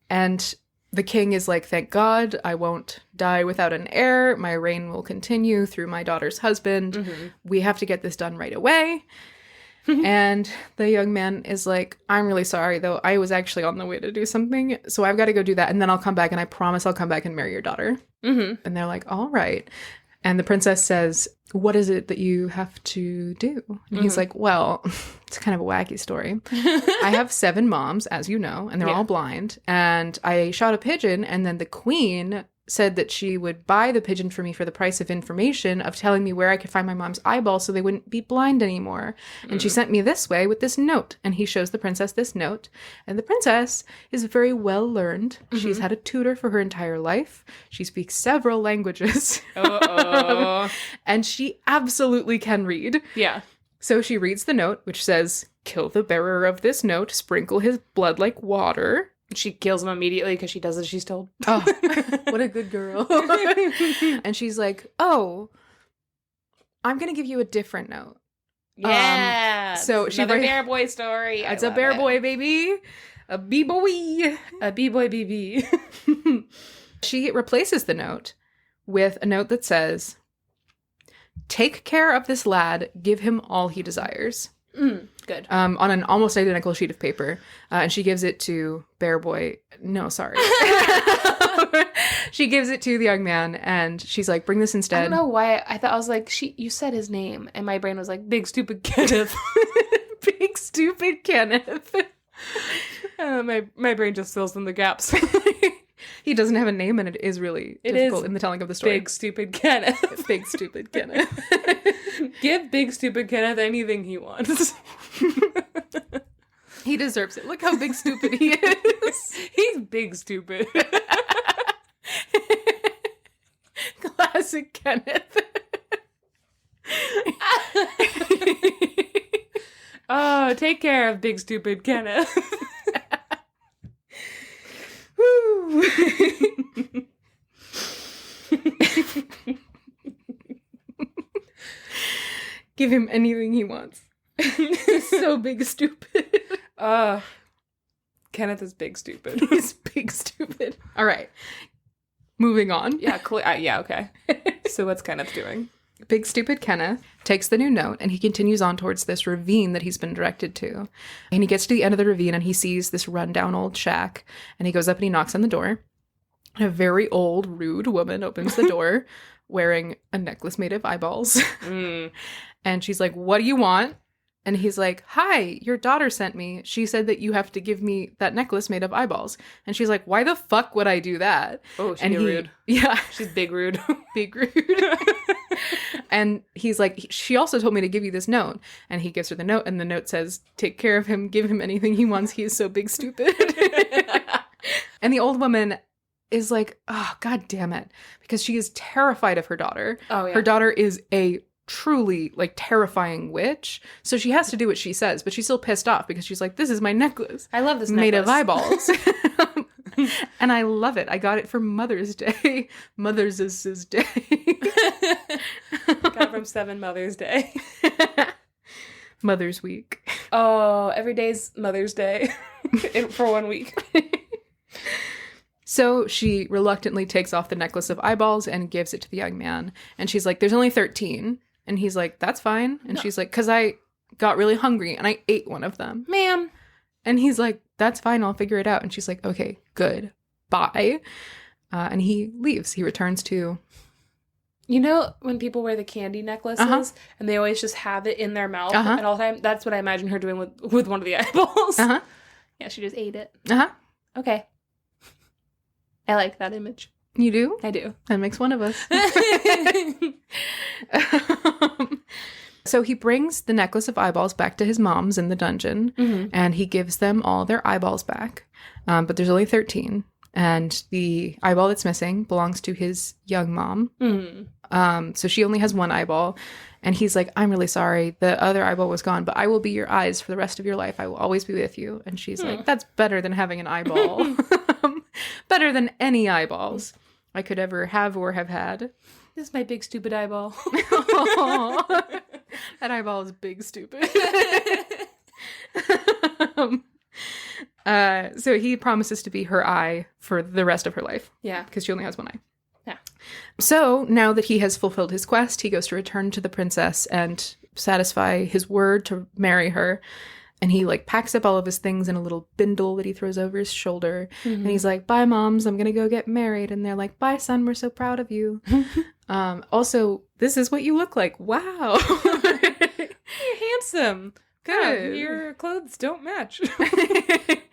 And the king is like, thank God, I won't die without an heir. My reign will continue through my daughter's husband. Mm-hmm. We have to get this done right away. And the young man is like, I'm really sorry, though. I was actually on the way to do something, so I've got to go do that, and then I'll come back, and I promise I'll come back and marry your daughter. Mm-hmm. And they're like, all right. And the princess says, what is it that you have to do? And he's like, well, it's kind of a wacky story. I have 7 moms, as you know, and they're all blind. And I shot a pigeon, and then the queen said that she would buy the pigeon for me for the price of information of telling me where I could find my mom's eyeball so they wouldn't be blind anymore. And she sent me this way with this note. And he shows the princess this note. And the princess is very well learned. She's had a tutor for her entire life. She speaks several languages. And she absolutely can read. Yeah. So she reads the note, which says, kill the bearer of this note, sprinkle his blood like water. She kills him immediately because she does as she's told. Oh, what a good girl. And she's like, oh, I'm going to give you a different note. Yeah. So she another bear boy story. It's a bear boy, baby. A b-boy. A b-boy BB. She replaces the note with a note that says, take care of this lad. Give him all he desires. Good. On an almost identical sheet of paper. And she gives it to Bear Boy. No, sorry. She gives it to the young man, and she's like, bring this instead. I don't know why. I was like, you said his name, and my brain was like, Big Stupid Kenneth. Big Stupid Kenneth. My brain just fills in the gaps. He doesn't have a name, and it is really difficult in the telling of the story. Big Stupid Kenneth. Big Stupid Kenneth. Give Big Stupid Kenneth anything he wants. He deserves it. Look how big stupid he is. He's big stupid. Classic Kenneth. Oh, take care of Big Stupid Kenneth. Give him anything he wants. He's so big stupid. Kenneth is big stupid. He's big stupid. All right. Moving on. Yeah, yeah, okay. So what's Kenneth doing? Big stupid Kenneth takes the new note, and he continues on towards this ravine that he's been directed to. And he gets to the end of the ravine, and he sees this rundown old shack. And he goes up and he knocks on the door. And a very old, rude woman opens the door wearing a necklace made of eyeballs. And she's like, what do you want? And he's like, hi, your daughter sent me. She said that you have to give me that necklace made of eyeballs. And she's like, why the fuck would I do that? Oh, she's and rude. Yeah. She's big rude. Big rude. And he's like, she also told me to give you this note. And he gives her the note, and the note says, take care of him, give him anything he wants. He is so big stupid. And the old woman is like, oh, God damn it. Because she is terrified of her daughter. Oh, yeah. Her daughter is a truly like terrifying witch. So she has to do what she says, but she's still pissed off because she's like, this is my necklace. I love this made necklace. of eyeballs. And I love it. I got it for Mother's Day. Mother's is day. Got it from 7 Mother's Day. Mother's Week. Oh, every day's Mother's Day for 1 week. So she reluctantly takes off the necklace of eyeballs and gives it to the young man. And she's like, there's only 13. And he's like, that's fine. And she's like, because I got really hungry and I ate one of them. Ma'am. And he's like, that's fine. I'll figure it out. And she's like, okay, good. Bye. And he leaves. He returns to... You know when people wear the candy necklaces and they always just have it in their mouth at all time? That's what I imagine her doing with one of the eyeballs. Yeah, she just ate it. Okay. I like that image. You do? I do. That makes one of us. So he brings the necklace of eyeballs back to his mom's in the dungeon, and he gives them all their eyeballs back. But there's only 13. And the eyeball that's missing belongs to his young mom. So she only has one eyeball. And he's like, I'm really sorry. The other eyeball was gone, but I will be your eyes for the rest of your life. I will always be with you. And she's like, that's better than having an eyeball. Better than any eyeballs I could ever have or have had. This is my big stupid eyeball. That eyeball is big stupid. So he promises to be her eye for the rest of her life. Yeah. Because she only has one eye. Yeah. So now that he has fulfilled his quest, he goes to return to the princess and satisfy his word to marry her. And he like packs up all of his things in a little bindle that he throws over his shoulder. And he's like, bye, moms, I'm going to go get married. And they're like, bye, son, we're so proud of you. Also, this is what you look like. Wow. You're handsome. Good. God, your clothes don't match.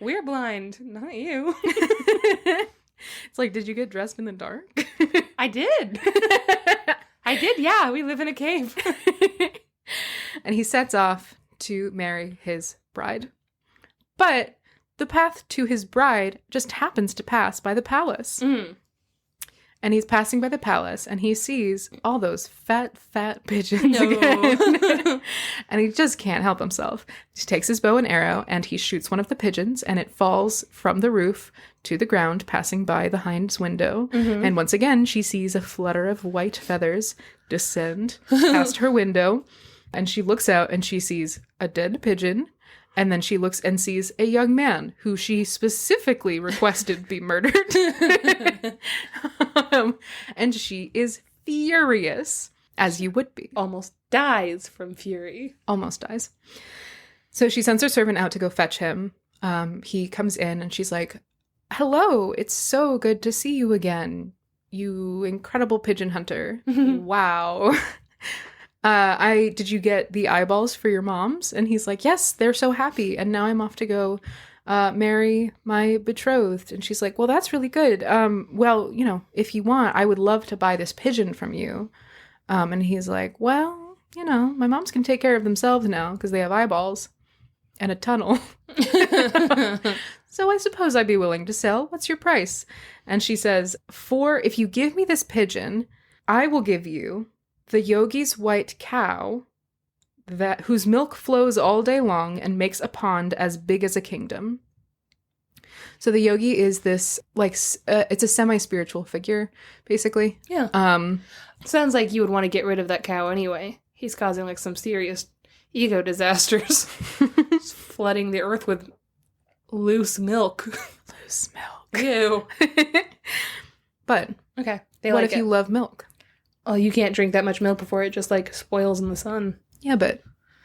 We're blind, not you. It's like, did you get dressed in the dark? I did. I did, yeah. We live in a cave. And he sets off to marry his bride. But the path to his bride just happens to pass by the palace. And he's passing by the palace, and he sees all those fat pigeons again. And he just can't help himself. He takes his bow and arrow, and he shoots one of the pigeons, and it falls from the roof to the ground, passing by the hind's window. And once again, she sees a flutter of white feathers descend past her window. And she looks out, and she sees a dead pigeon. And then she looks and sees a young man who she specifically requested be murdered. And she is furious, as you would be. Almost dies from fury. Almost dies. So she sends her servant out to go fetch him. He comes in and she's like, hello, it's so good to see you again, you incredible pigeon hunter. Wow. Did you get the eyeballs for your moms? And he's like, yes, they're so happy. And now I'm off to go marry my betrothed. And she's like, well, that's really good. Well, you know, if you want, I would love to buy this pigeon from you. And he's like, well, you know, my moms can take care of themselves now because they have eyeballs and a tunnel. So I suppose I'd be willing to sell. What's your price? And she says, if you give me this pigeon, I will give you the yogi's white cow whose milk flows all day long and makes a pond as big as a kingdom. So the yogi is this, like, it's a semi-spiritual figure, basically. Yeah. Sounds like you would want to get rid of that cow anyway. He's causing, like, some serious ego disasters. He's flooding the earth with loose milk. Loose milk. Ew. But okay. What if you love milk? Oh, you can't drink that much milk before it just, like, spoils in the sun. Yeah, but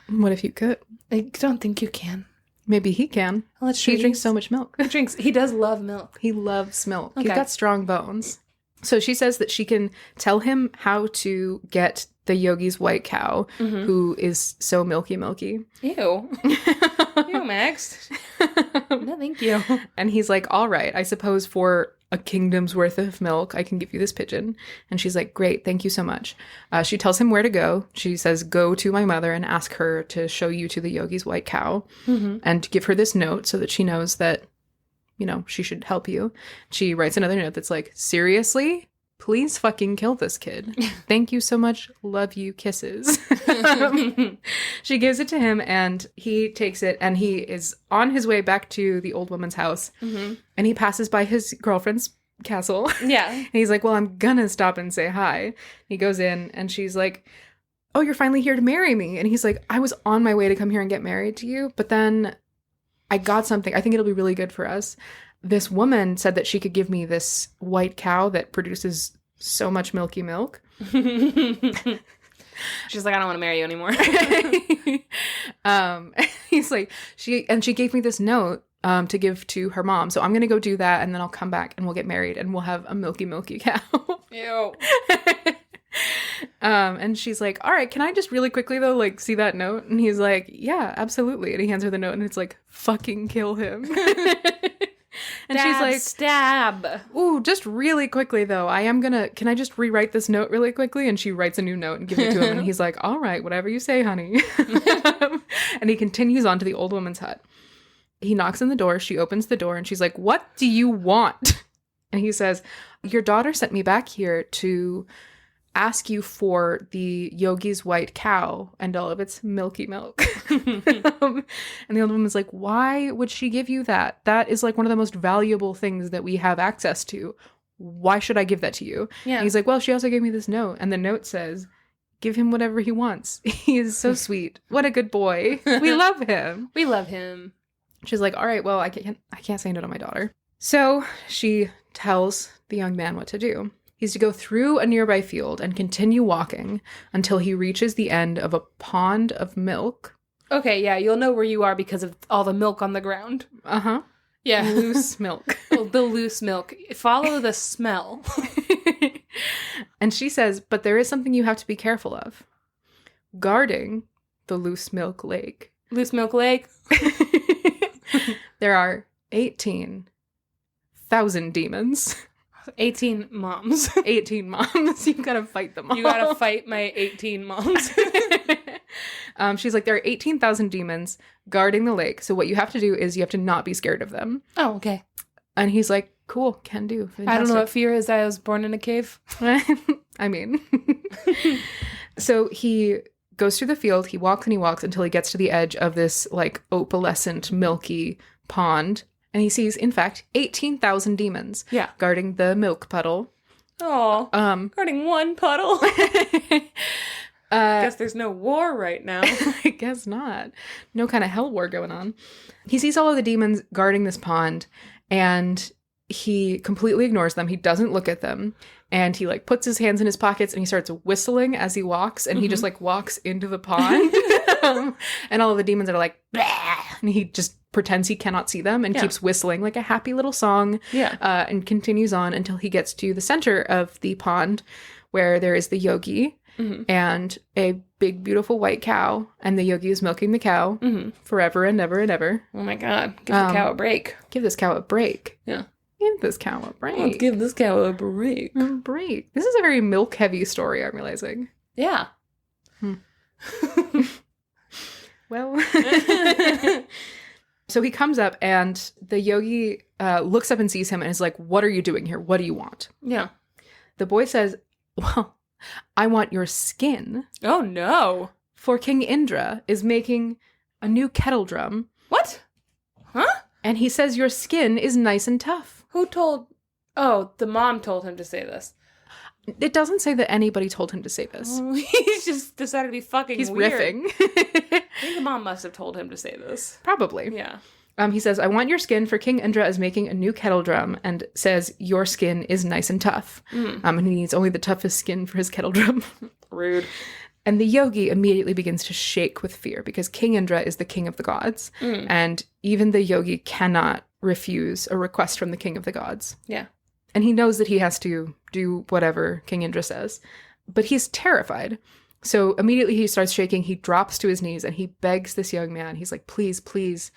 what if you could? I don't think you can. Maybe he can. Well, he drinks so much milk. He does love milk. He loves milk. Okay. He's got strong bones. So she says that she can tell him how to get the yogi's white cow, who is so milky. Ew. Ew, Max. No, thank you. And he's like, all right, I suppose for a kingdom's worth of milk, I can give you this pigeon. And she's like, great, thank you so much. She tells him where to go. She says, go to my mother and ask her to show you to the yogi's white cow and give her this note so that she knows that, you know, she should help you. She writes another note that's like, seriously? Please fucking kill this kid. Thank you so much. Love you. Kisses. She gives it to him and he takes it and he is on his way back to the old woman's house and he passes by his girlfriend's castle. Yeah. And he's like, well, I'm gonna stop and say hi. He goes in and she's like, oh, you're finally here to marry me. And he's like, I was on my way to come here and get married to you, but then I got something. I think it'll be really good for us. This woman said that she could give me this white cow that produces so much milky milk. She's like, I don't want to marry you anymore. He's like, she gave me this note to give to her mom. So I'm going to go do that and then I'll come back and we'll get married and we'll have a milky cow. Ew. And she's like, all right, can I just really quickly though, like see that note? And he's like, yeah, absolutely. And he hands her the note and it's like, fucking kill him. And she's like, stab. Ooh, just really quickly though. Can I just rewrite this note really quickly? And she writes a new note and gives it to him. And he's like, all right, whatever you say, honey. And he continues on to the old woman's hut. He knocks on the door. She opens the door and she's like, what do you want? And he says, your daughter sent me back here to ask you for the yogi's white cow and all of its milky milk. And the old woman's like, why would she give you that? That is like one of the most valuable things that we have access to. Why should I give that to you? Yeah. And he's like, well, she also gave me this note. And the note says, give him whatever he wants. He is so sweet. What a good boy. We love him. We love him. She's like, all right, well, I can't say no to my daughter. So she tells the young man what to do. He's to go through a nearby field and continue walking until he reaches the end of a pond of milk. Okay, yeah, you'll know where you are because of all the milk on the ground. Uh-huh. Yeah. Loose milk. The loose milk. Follow the smell. And she says, but there is something you have to be careful of. Guarding the loose milk lake. Loose milk lake? There are 18,000 demons. 18 moms. 18 moms. You gotta fight them all. You gotta fight my 18 moms. She's like, there are 18,000 demons guarding the lake. So what you have to do is you have to not be scared of them. Oh, okay. And he's like, cool, can do. Fantastic. I don't know what fear is. I was born in a cave. I mean. So he goes through the field. He walks and he walks until he gets to the edge of this like opalescent, milky pond. And he sees, in fact, 18,000 demons. Yeah. Guarding the milk puddle. Oh. Guarding one puddle. Guess there's no war right now. I guess not. No kind of hell war going on. He sees all of the demons guarding this pond, and he completely ignores them. He doesn't look at them. And he like puts his hands in his pockets and he starts whistling as he walks. And he just like walks into the pond. And all of the demons are like, bah! And he just pretends he cannot see them and keeps whistling like a happy little song. Yeah. And continues on until he gets to the center of the pond where there is the yogi and a big, beautiful white cow. And the yogi is milking the cow forever and ever and ever. Oh my God. Give the cow a break. Give this cow a break. Yeah. Give this cow a break. Let's give this cow a break. A break. This is a very milk-heavy story, I'm realizing. Yeah. Well. So he comes up and the yogi looks up and sees him and is like, what are you doing here? What do you want? Yeah. The boy says, well, I want your skin. Oh, no. For King Indra is making a new kettle drum. What? Huh? And he says your skin is nice and tough. Who told? Oh, the mom told him to say this. It doesn't say that anybody told him to say this. Oh, he's just decided to be fucking He's weird. riffing. I think the mom must have told him to say this. Probably. Yeah. He says, I want your skin for King Indra is making a new kettle drum and says your skin is nice and tough. And he needs only the toughest skin for his kettle drum. Rude. And the yogi immediately begins to shake with fear because King Indra is the king of the gods. And even the yogi cannot refuse a request from the king of the gods. Yeah. And he knows that he has to do whatever King Indra says. But he's terrified. So immediately he starts shaking. He drops to his knees and he begs this young man. He's like, please, please,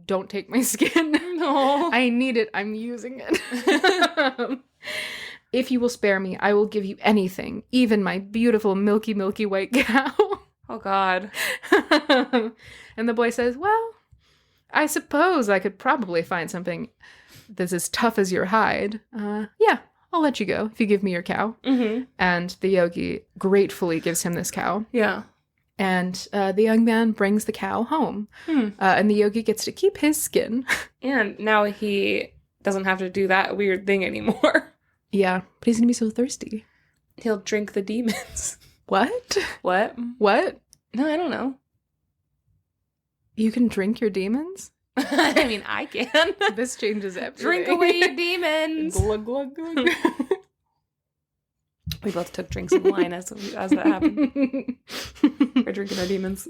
don't take my skin. No. I need it. I'm using it. If you will spare me, I will give you anything, even my beautiful, milky, milky white cow. Oh, God. And the boy says, well, I suppose I could probably find something that's as tough as your hide. Yeah, I'll let you go if you give me your cow. Mm-hmm. And the yogi gratefully gives him this cow. Yeah. And the young man brings the cow home. And the yogi gets to keep his skin. And now he doesn't have to do that weird thing anymore. Yeah, but he's going to be so thirsty. He'll drink the demons. What? What? What? No, I don't know. You can drink your demons? I mean, I can. This changes everything. Drink away your demons. Glug, glug, glug. We both took drinks of wine as that happened. We're drinking our demons.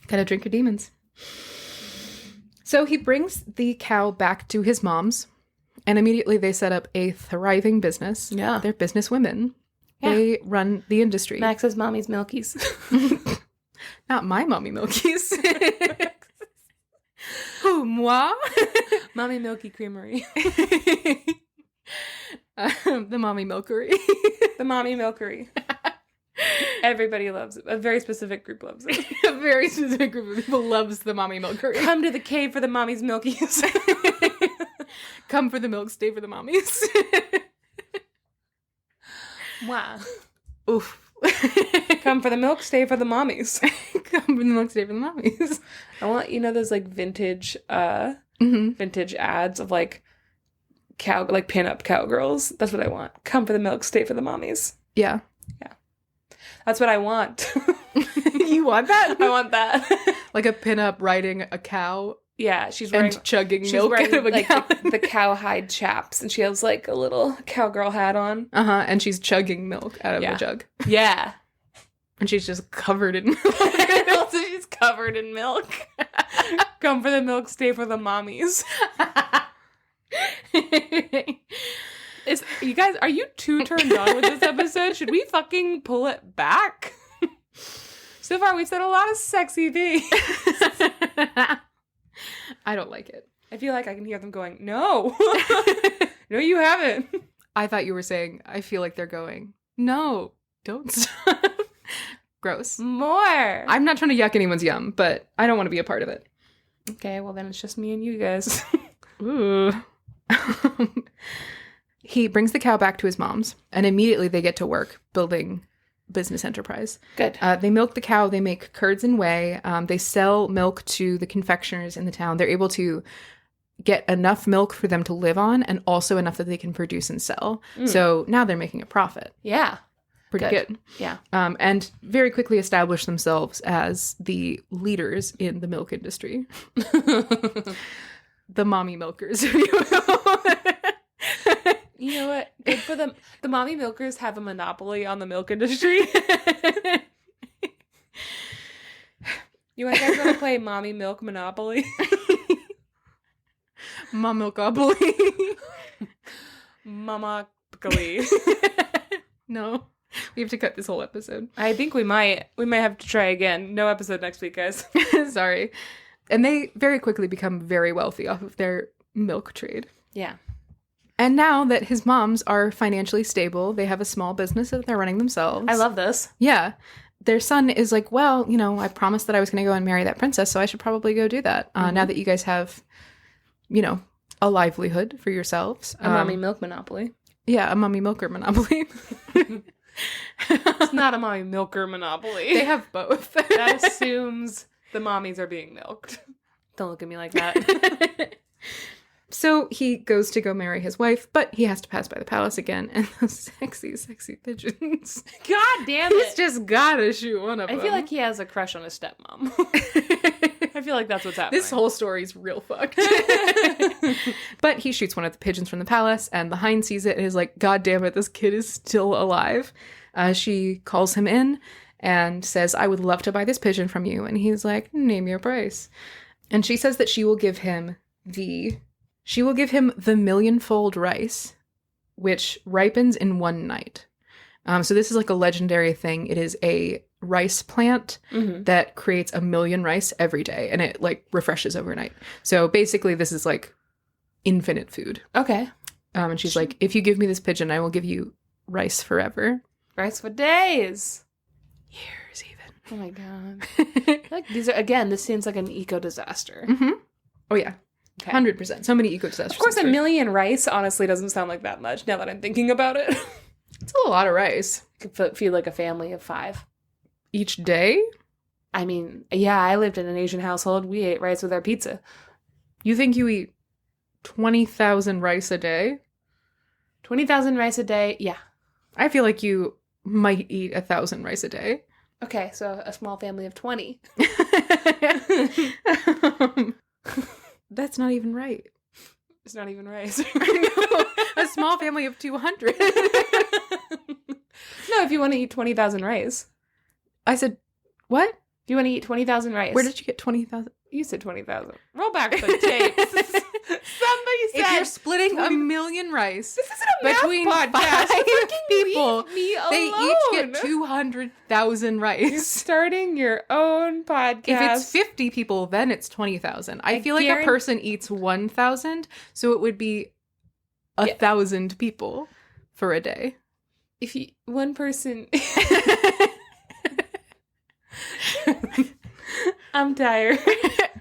Gotta drink your demons. So he brings the cow back to his mom's, and immediately they set up a thriving business. Yeah. They're business women. Yeah. They run the industry. Max's mommy's milkies. Not my mommy milkies. Who, moi? Mommy Milky Creamery. The mommy milkery. The mommy milkery. Everybody loves it. A very specific group loves it. A very specific group of people loves the mommy milkery. Come to the cave for the mommy's milkies. Come for the milk, stay for the mommies. Wow. Oof. Come for the milk, stay for the mommies. Come for the milk, stay for the mommies. I want, those like vintage vintage ads of like pin-up cowgirls. That's what I want. Come for the milk, stay for the mommies. Yeah. Yeah. That's what I want. You want that? I want that. Like a pin-up riding a cow. Yeah, she's wearing and chugging milk out of a like cow. the cowhide chaps, and she has like a little cowgirl hat on. And she's chugging milk out of a jug. Yeah. And she's just covered in milk. Also, she's covered in milk. Come for the milk, stay for the mommies. You guys, are you too turned on with this episode? Should we fucking pull it back? So far, we've said a lot of sexy things. I don't like it. I feel like I can hear them going, no. No, you haven't. I thought you were saying, I feel like they're going, no, don't stop. Gross. More. I'm not trying to yuck anyone's yum, but I don't want to be a part of it. Okay, well then it's just me and you guys. Ooh. He brings the cow back to his mom's, and immediately they get to work building business enterprise. Good. They milk the cow. They make curds and whey. They sell milk to the confectioners in the town. They're able to get enough milk for them to live on, and also enough that they can produce and sell. So now they're making a profit. Yeah. Pretty good. Yeah. And very quickly establish themselves as the leaders in the milk industry. The mommy milkers, if you will. You know what? Good for them. The mommy milkers have a monopoly on the milk industry. You guys want to play mommy milk monopoly? Mom milkopoly. Mama Glee. No. We have to cut this whole episode. I think we might have to try again. No episode next week, guys. Sorry. And they very quickly become very wealthy off of their milk trade. Yeah. And now that his moms are financially stable, they have a small business that they're running themselves. I love this. Yeah. Their son is like, well, I promised that I was going to go and marry that princess, so I should probably go do that. Now that you guys have, a livelihood for yourselves. A mommy milk monopoly. Yeah, a mommy milker monopoly. It's not a mommy milker monopoly. They have both. That assumes the mommies are being milked. Don't look at me like that. So he goes to go marry his wife, but he has to pass by the palace again, and those sexy, sexy pigeons. God damn He's it. just gotta shoot one of them. I feel like he has a crush on his stepmom. I feel like that's what's happening. This whole story's real fucked. But he shoots one of the pigeons from the palace, and the hind sees it and is like, God damn it, this kid is still alive. She calls him in and says, I would love to buy this pigeon from you. And he's like, name your price. And she says that she will give him the millionfold rice which ripens in one night. So this is like a legendary thing. It is a rice plant that creates 1 million rice every day, and it like refreshes overnight. So basically this is like infinite food. Okay. And she's like, if you give me this pigeon, I will give you rice forever. Rice for days. Years even. Oh my god. Like these are, again, this seems like an eco disaster. Oh yeah. Okay. 100%. So many eco disasters. Of course, 1 million rice honestly doesn't sound like that much now that I'm thinking about it. It's a lot of rice. Could feel like a family of 5. Each day? I mean, yeah, I lived in an Asian household. We ate rice with our pizza. You think you eat 20,000 rice a day? 20,000 rice a day? Yeah. I feel like you might eat 1,000 rice a day. Okay, so a small family of 20. That's not even right. It's not even rice. No, a small family of 200. No, if you want to eat 20,000 rice. I said, what? If you want to eat 20,000 rice. Where did you get 20,000? You said 20,000. Roll back the tapes. Somebody said. If you're splitting 1 million rice This isn't a math between podcast. 5 people, Leave me alone. they each get 200,000 You're rice. starting your own podcast. If it's 50 people, then it's 20,000. I feel like a guarantee- person eats 1,000, so it would be 1,000 people for a day. If you, one person... I'm tired.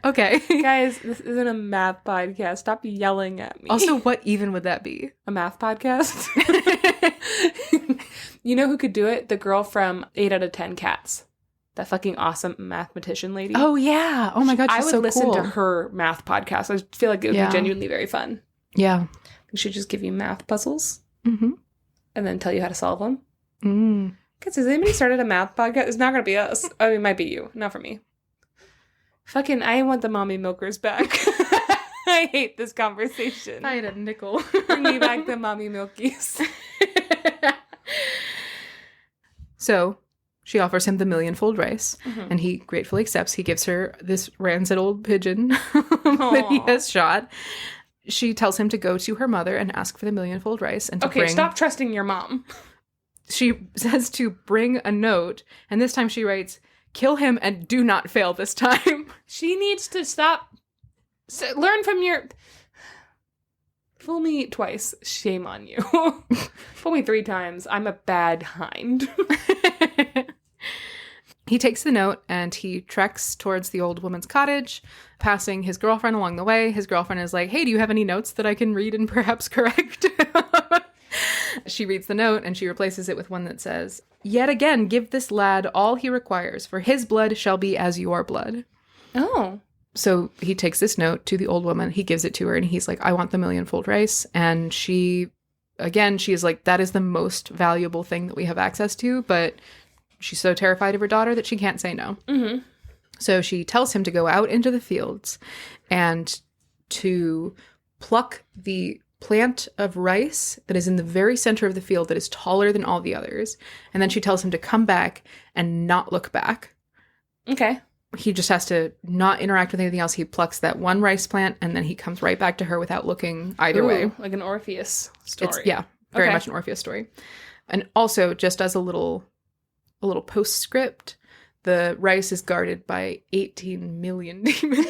Okay. Guys, this isn't a math podcast. Stop yelling at me. Also, what even would that be? A math podcast? You know who could do it? The girl from 8 out of 10 Cats. That fucking awesome mathematician lady. Oh, yeah. Oh my God, I she's would so listen cool. to her math podcast. I feel like it would Yeah. be genuinely very fun. Yeah. She just give you math puzzles Mm-hmm. and then tell you how to solve them. Mm. Because has anybody started a math podcast? It's not going to be us. I mean, it might be you. Not for me. Fucking, I want the mommy milkers back. I hate this conversation. I had a nickel. Bring me back the mommy milkies. So she offers him the millionfold rice, and he gratefully accepts. He gives her this rancid old pigeon that he has shot. She tells him to go to her mother and ask for the millionfold rice. And to Okay, bring... stop trusting your mom. She says to bring a note, and this time she writes, "Kill him and do not fail this time." She needs to stop. Learn from your... Fool me twice. Shame on you. Fool me 3 times. I'm a bad hind. He takes the note and he treks towards the old woman's cottage, passing his girlfriend along the way. His girlfriend is like, "Hey, do you have any notes that I can read and perhaps correct?" She reads the note and she replaces it with one that says, "Yet again, give this lad all he requires, for his blood shall be as your blood." Oh. So he takes this note to the old woman. He gives it to her and he's like, "I want the millionfold rice." And she is like, that is the most valuable thing that we have access to. But she's so terrified of her daughter that she can't say no. Mm-hmm. So she tells him to go out into the fields and to pluck the plant of rice that is in the very center of the field that is taller than all the others. And then she tells him to come back and not look back. Okay. He just has to not interact with anything else. He plucks that one rice plant and then he comes right back to her without looking either way. Like an Orpheus story. It's, very much an Orpheus story. And also, just as a little postscript, the rice is guarded by 18 million demons,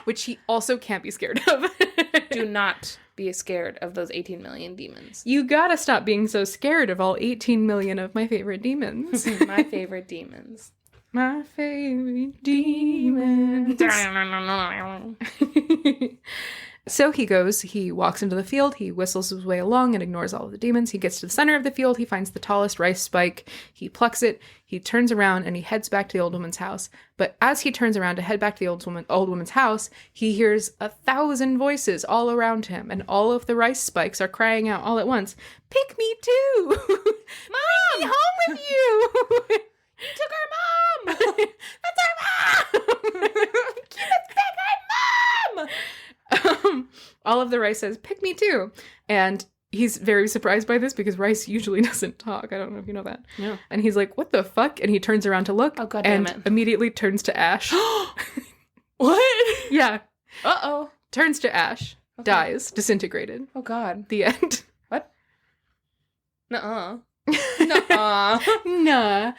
which he also can't be scared of. Do not be scared of those 18 million demons. You gotta stop being so scared of all 18 million of my favorite demons. My favorite demons. My favorite demons. So he walks into the field, he whistles his way along and ignores all of the demons. He gets to the center of the field, he finds the tallest rice spike, he plucks it, he turns around and he heads back to the old woman's house. But as he turns around to head back to the old woman's house, he hears 1,000 voices all around him, and all of the rice spikes are crying out all at once, "Pick me too! Mom! Bring me home with you! You took our mom! That's our mom! Keep us back our mom! All of the rice says, "Pick me too." And he's very surprised by this because rice usually doesn't talk. I don't know if you know that. Yeah. And he's like, "What the fuck?" And he turns around to look. Oh, God damn and it. immediately turns to ash. What? Yeah. Uh-oh. Turns to ash. Okay. Dies. Disintegrated. Oh, God. The end. Nuh-uh. Nuh-uh. Nah.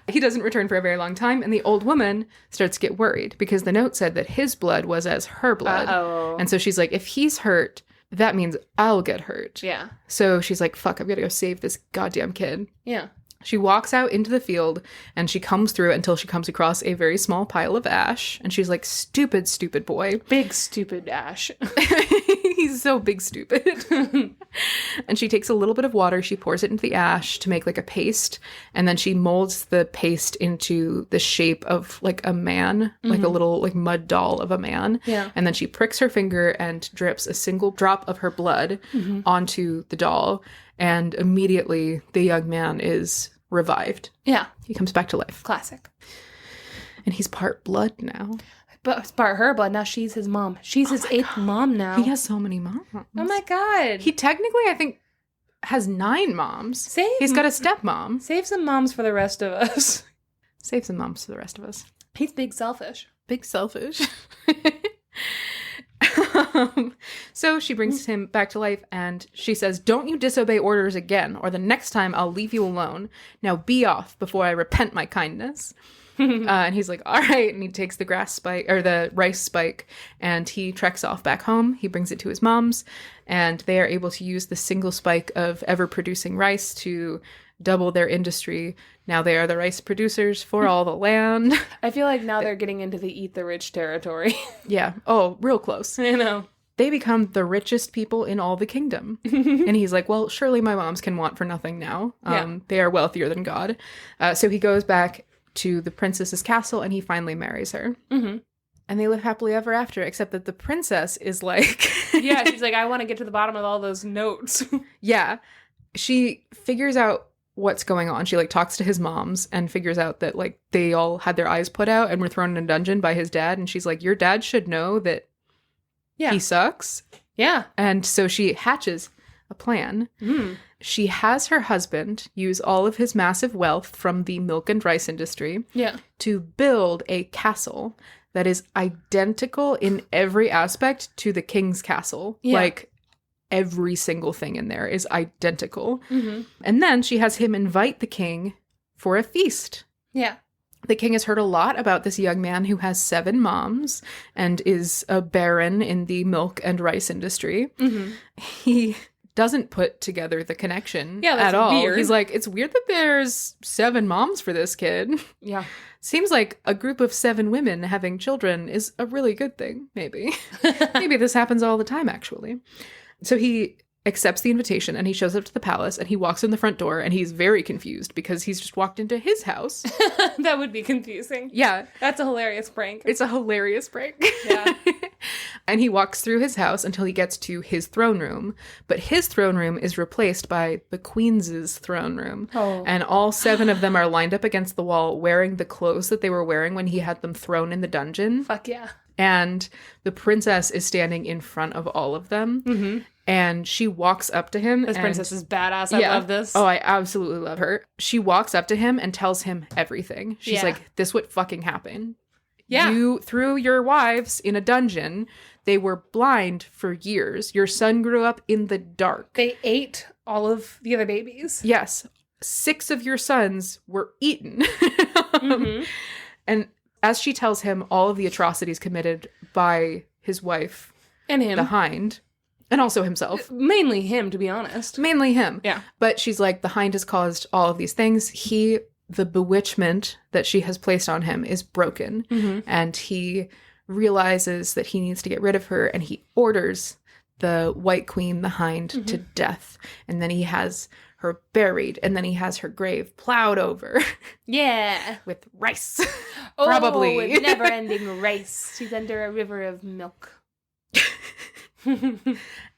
He doesn't return for a very long time, and the old woman starts to get worried because the note said that his blood was as her blood. Uh-oh. And so she's like, if he's hurt, that means I'll get hurt. Yeah. So she's like, fuck, I've got to go save this goddamn kid. Yeah. She walks out into the field, and she comes through until she comes across a very small pile of ash. And she's like, stupid, stupid boy. Big, stupid Ash. He's so big, stupid. And she takes a little bit of water, she pours it into the ash to make like a paste, and then she molds the paste into the shape of like a man, like a little like mud doll of a man. Yeah. And then she pricks her finger and drips a single drop of her blood onto the doll, and immediately the young man is revived. Yeah. He comes back to life. Classic. And he's part blood now. But it's part her blood. Now she's his mom. She's his eighth mom now. He has so many moms. Oh my god. He technically, I think, has 9 moms. He's got a stepmom. Save some moms for the rest of us. Save some moms for the rest of us. He's big selfish. Big selfish. So she brings him back to life, and she says, don't you disobey orders again, or the next time I'll leave you alone. Now be off before I repent my kindness. And he's like, all right. And he takes the the rice spike, and he treks off back home. He brings it to his mom's, and they are able to use the single spike of ever producing rice to double their industry. Now they are the rice producers for all the land. I feel like now they're getting into the eat the rich territory. Yeah. Oh, real close. I know. They become the richest people in all the kingdom. And he's like, well, surely my moms can want for nothing now. They are wealthier than God. So he goes back to the princess's castle, and he finally marries her. Mm-hmm. And they live happily ever after, except that the princess is like... Yeah, she's like, I want to get to the bottom of all those notes. Yeah. She figures out what's going on. She like talks to his moms and figures out that like they all had their eyes put out and were thrown in a dungeon by his dad. And she's like, your dad should know that he sucks. Yeah. And so she hatches a plan. She has her husband use all of his massive wealth from the milk and rice industry to build a castle that is identical in every aspect to the king's castle. Like every single thing in there is identical. And then she has him invite the king for a feast. Yeah. The king has heard a lot about this young man who has 7 moms and is a baron in the milk and rice industry. He doesn't put together the connection at all. Weird. He's like, it's weird that there's 7 moms for this kid. Yeah. Seems like a group of 7 women having children is a really good thing, maybe. Maybe this happens all the time, actually. So he accepts the invitation, and he shows up to the palace, and he walks in the front door, and he's very confused because he's just walked into his house. That would be confusing. Yeah. That's a hilarious prank. It's a hilarious prank. Yeah. And he walks through his house until he gets to his throne room. But his throne room is replaced by the queen's throne room. Oh. And all 7 of them are lined up against the wall wearing the clothes that they were wearing when he had them thrown in the dungeon. Fuck yeah. And the princess is standing in front of all of them. And she walks up to him. This princess is badass. I love this. Oh, I absolutely love her. She walks up to him and tells him everything. She's like, this would fucking happen. Yeah. You threw your wives in a dungeon. They were blind for years. Your son grew up in the dark. They ate all of the other babies. Yes. 6 of your sons were eaten. And as she tells him all of the atrocities committed by his wife and him, the Hind, and also himself. Mainly him, to be honest. Mainly him. Yeah. But she's like, the Hind has caused all of these things. The bewitchment that she has placed on him is broken. And he realizes that he needs to get rid of her, and he orders the White Queen, the Hind, to death. And then he has her buried, and then he has her grave plowed over. Yeah. With rice. Probably. With never-ending rice. She's under a river of milk.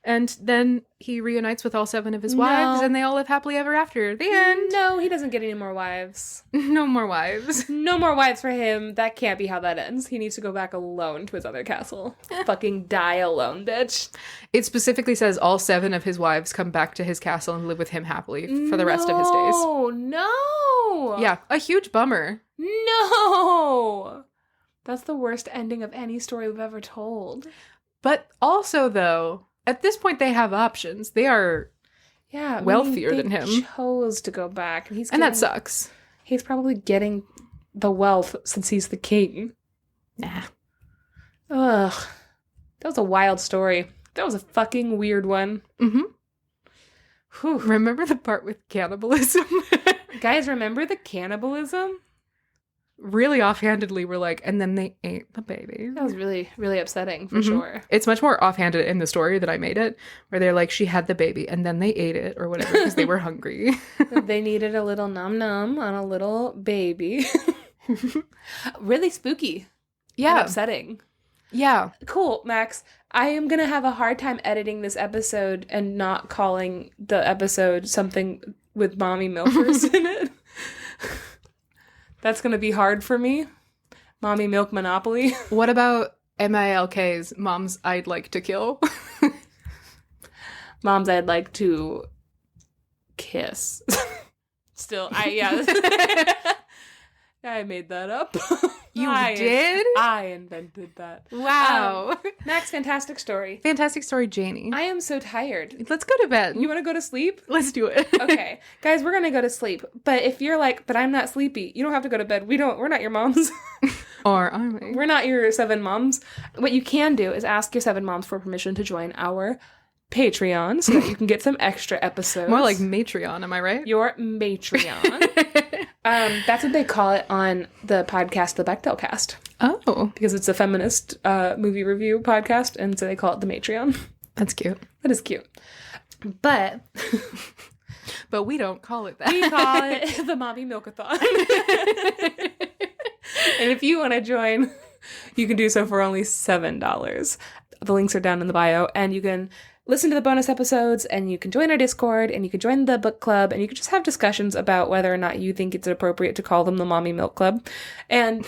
And then he reunites with all 7 of his wives, and they all live happily ever after. The end. No, he doesn't get any more wives. No more wives. No more wives for him. That can't be how that ends. He needs to go back alone to his other castle. Fucking die alone, bitch. It specifically says all 7 of his wives come back to his castle and live with him happily for the rest of his days. Oh, no. Yeah, a huge bummer. No. That's the worst ending of any story we've ever told. But also, though, at this point, they have options. They are Yeah, wealthier than him. Chose to go back, and that sucks. He's probably getting the wealth since he's the king. Nah. Ugh, that was a wild story. That was a fucking weird one. Mm-hmm. Whew. Remember the part with cannibalism? Guys, remember the cannibalism? Really offhandedly, we're like, and then they ate the baby. That was really, really upsetting, for sure. It's much more offhanded in the story that I made it, where they're like, she had the baby, and then they ate it, or whatever, because they were hungry. They needed a little num-num on a little baby. Really spooky. Yeah. And upsetting. Yeah. Cool, Max. I am going to have a hard time editing this episode and not calling the episode something with mommy milkers in it. That's going to be hard for me. Mommy Milk Monopoly. What about MILK's Moms I'd Like to Kill? Moms I'd like to kiss. Still, I made that up. You did? I invented that. Wow. Max, fantastic story. Fantastic story, Janey. I am so tired. Let's go to bed. You want to go to sleep? Let's do it. Okay. Guys, we're going to go to sleep. But if you're like, but I'm not sleepy, you don't have to go to bed. We're not your moms. Or are we? We're not your 7 moms. What you can do is ask your 7 moms for permission to join our Patreon so that you can get some extra episodes. More like Matreon, am I right? Your Matreon. That's what they call it on the podcast, the Bechdel Cast. Oh. Because it's a feminist movie review podcast, and so they call it the Matreon. That's cute. That is cute. But we don't call it that. We call it the Mommy Milkathon. And if you want to join, you can do so for only $7. The links are down in the bio, and you can listen to the bonus episodes, and you can join our Discord, and you can join the book club, and you can just have discussions about whether or not you think it's appropriate to call them the Mommy Milk Club. And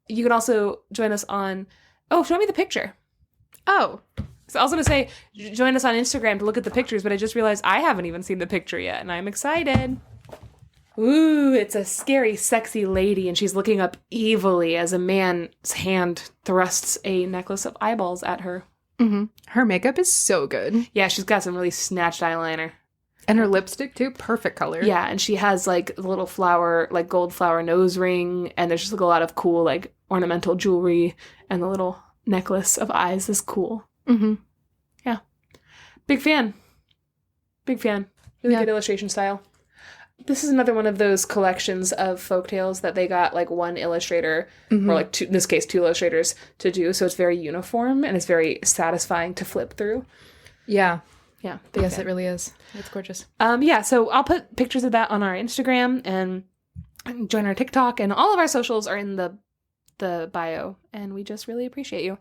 you can also join us on... Oh, show me the picture. Oh. So I was going to say, join us on Instagram to look at the pictures, but I just realized I haven't even seen the picture yet, and I'm excited. Ooh, it's a scary, sexy lady, and she's looking up evilly as a man's hand thrusts a necklace of eyeballs at her. Mm-hmm. Her makeup is so good. Yeah, she's got some really snatched eyeliner. And her lipstick, too. Perfect color. Yeah, and she has, like, a little flower, like, gold flower nose ring, and there's just, like, a lot of cool, like, ornamental jewelry, and the little necklace of eyes is cool. Mm-hmm. Yeah. Big fan. Big fan. Really good illustration style. This is another one of those collections of folktales that they got, like, one illustrator, or, like, in this case, 2 illustrators to do, so it's very uniform, and it's very satisfying to flip through. Yeah. Yeah. Yes, it really is. It's gorgeous. Yeah, so I'll put pictures of that on our Instagram, and join our TikTok, and all of our socials are in the bio, and we just really appreciate you.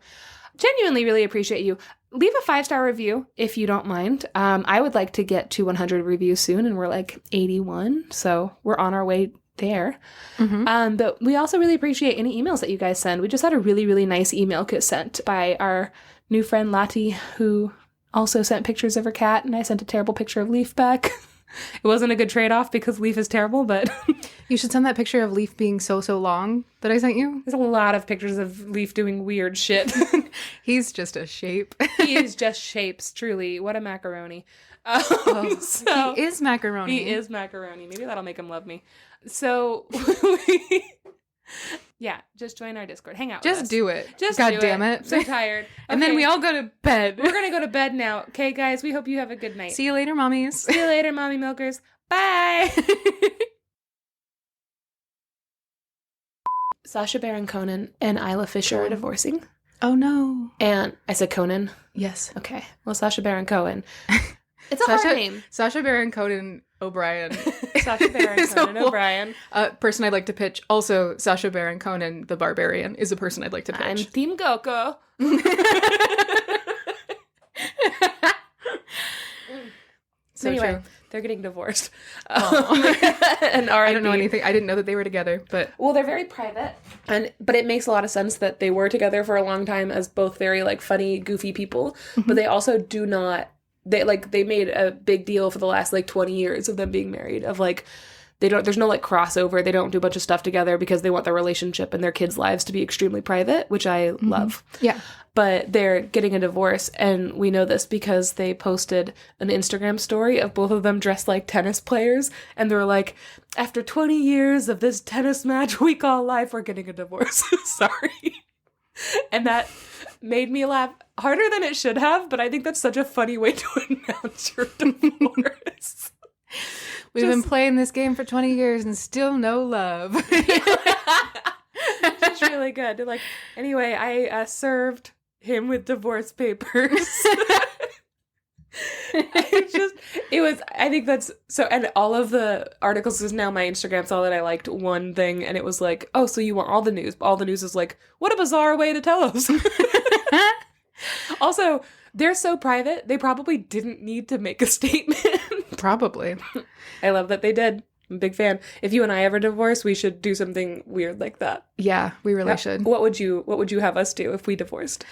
Genuinely really appreciate you. Leave a 5-star review if you don't mind. I would like to get to 100 reviews soon, and we're like 81, so we're on our way there. Mm-hmm. But we also really appreciate any emails that you guys send. We just had a really, really nice email sent by our new friend Lottie, who also sent pictures of her cat, and I sent a terrible picture of Leaf back. It wasn't a good trade-off because Leaf is terrible, but... You should send that picture of Leaf being so long that I sent you. There's a lot of pictures of Leaf doing weird shit. He's just a shape. He is just shapes, truly. What a macaroni. So, he is macaroni. He is macaroni. Maybe that'll make him love me. So... Yeah, just join our Discord. Hang out with us. Just do it. Just God do damn it. I'm so tired. And then we all go to bed. We're going to go to bed now. Okay, guys? We hope you have a good night. See you later, mommies. See you later, mommy milkers. Bye! Sacha Baron Cohen and Isla Fisher are divorcing. Oh, no. And I said Conan? Yes. Okay. Well, Sacha Baron Cohen. It's a hard name. Sacha Baron Cohen O'Brien. Sacha Baron Cohen O'Brien. Person I'd like to pitch. Also, Sacha Baron Cohen the Barbarian is a person I'd like to pitch. I'm Team Goku. So anyway, true. They're getting divorced. And I don't know anything. I didn't know that they were together, but... Well, they're very private. But it makes a lot of sense that they were together for a long time as both very, like, funny, goofy people. Mm-hmm. But they also do not... They made a big deal for the last, like, 20 years of them being married. Of, like, there's no like crossover. They don't do a bunch of stuff together because they want their relationship and their kids' lives to be extremely private, which I love. Yeah. But they're getting a divorce, and we know this because they posted an Instagram story of both of them dressed like tennis players, and they're like, after 20 years of this tennis match we call life, we're getting a divorce. Sorry. And that made me laugh harder than it should have, but I think that's such a funny way to announce your divorce. We've been playing this game for 20 years and still no love. It's really good. They're like, anyway, I served him with divorce papers. I think that's so, and all of the articles is now my Instagram saw that I liked one thing, and it was like, oh, so you want all the news, but all the news is like, what a bizarre way to tell us. Also, they're so private, they probably didn't need to make a statement. Probably. I love that they did. I'm a big fan. If you and I ever divorce, we should do something weird like that. Yeah, we really should. What would you have us do if we divorced?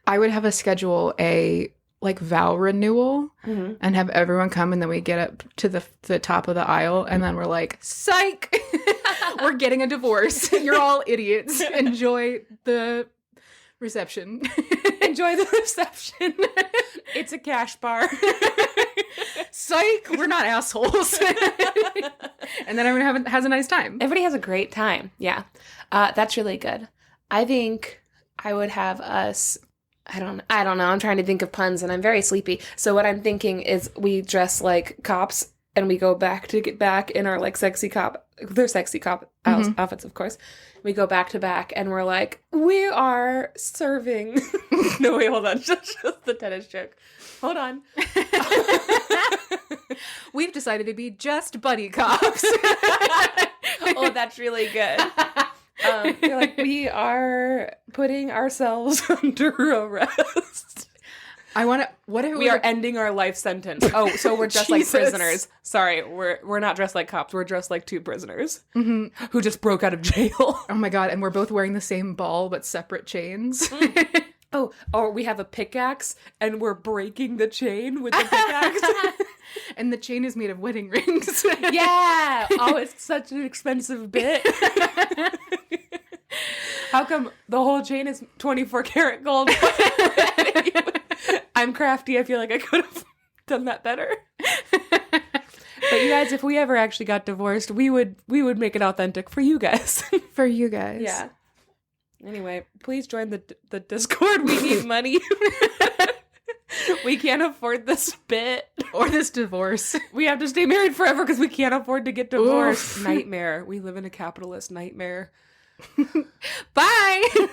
I would have us schedule a like vow renewal and have everyone come, and then we get up to the top of the aisle, and then we're like, psych, we're getting a divorce. You're all idiots. Enjoy the reception. Enjoy the reception. It's a cash bar. Psych, we're not assholes. And then everyone has a nice time. Everybody has a great time. Yeah. That's really good. I think I would have us, I don't know. I'm trying to think of puns and I'm very sleepy. So what I'm thinking is we dress like cops and we go back to get back in our like sexy cop, they're sexy cop outfits, of course. We go back to back and we're like, we are serving. No, wait, hold on. Just the tennis joke. Hold on. We've decided to be just buddy cops. Oh, that's really good. You're like, we are putting ourselves under arrest. We are ending our life sentence. Oh, so we're just like prisoners. Sorry, we're not dressed like cops. We're dressed like two prisoners who just broke out of jail. Oh my God, and we're both wearing the same ball but separate chains. Oh, or we have a pickaxe and we're breaking the chain with the pickaxe. And the chain is made of wedding rings. Yeah. Oh, it's such an expensive bit. How come the whole chain is 24 karat gold? I'm crafty. I feel like I could have done that better. But you guys, if we ever actually got divorced, we would make it authentic for you guys. For you guys. Yeah. Anyway, please join the Discord. We need money. We can't afford this bit. Or this divorce. We have to stay married forever because we can't afford to get divorced. Oof. Nightmare. We live in a capitalist nightmare. Bye!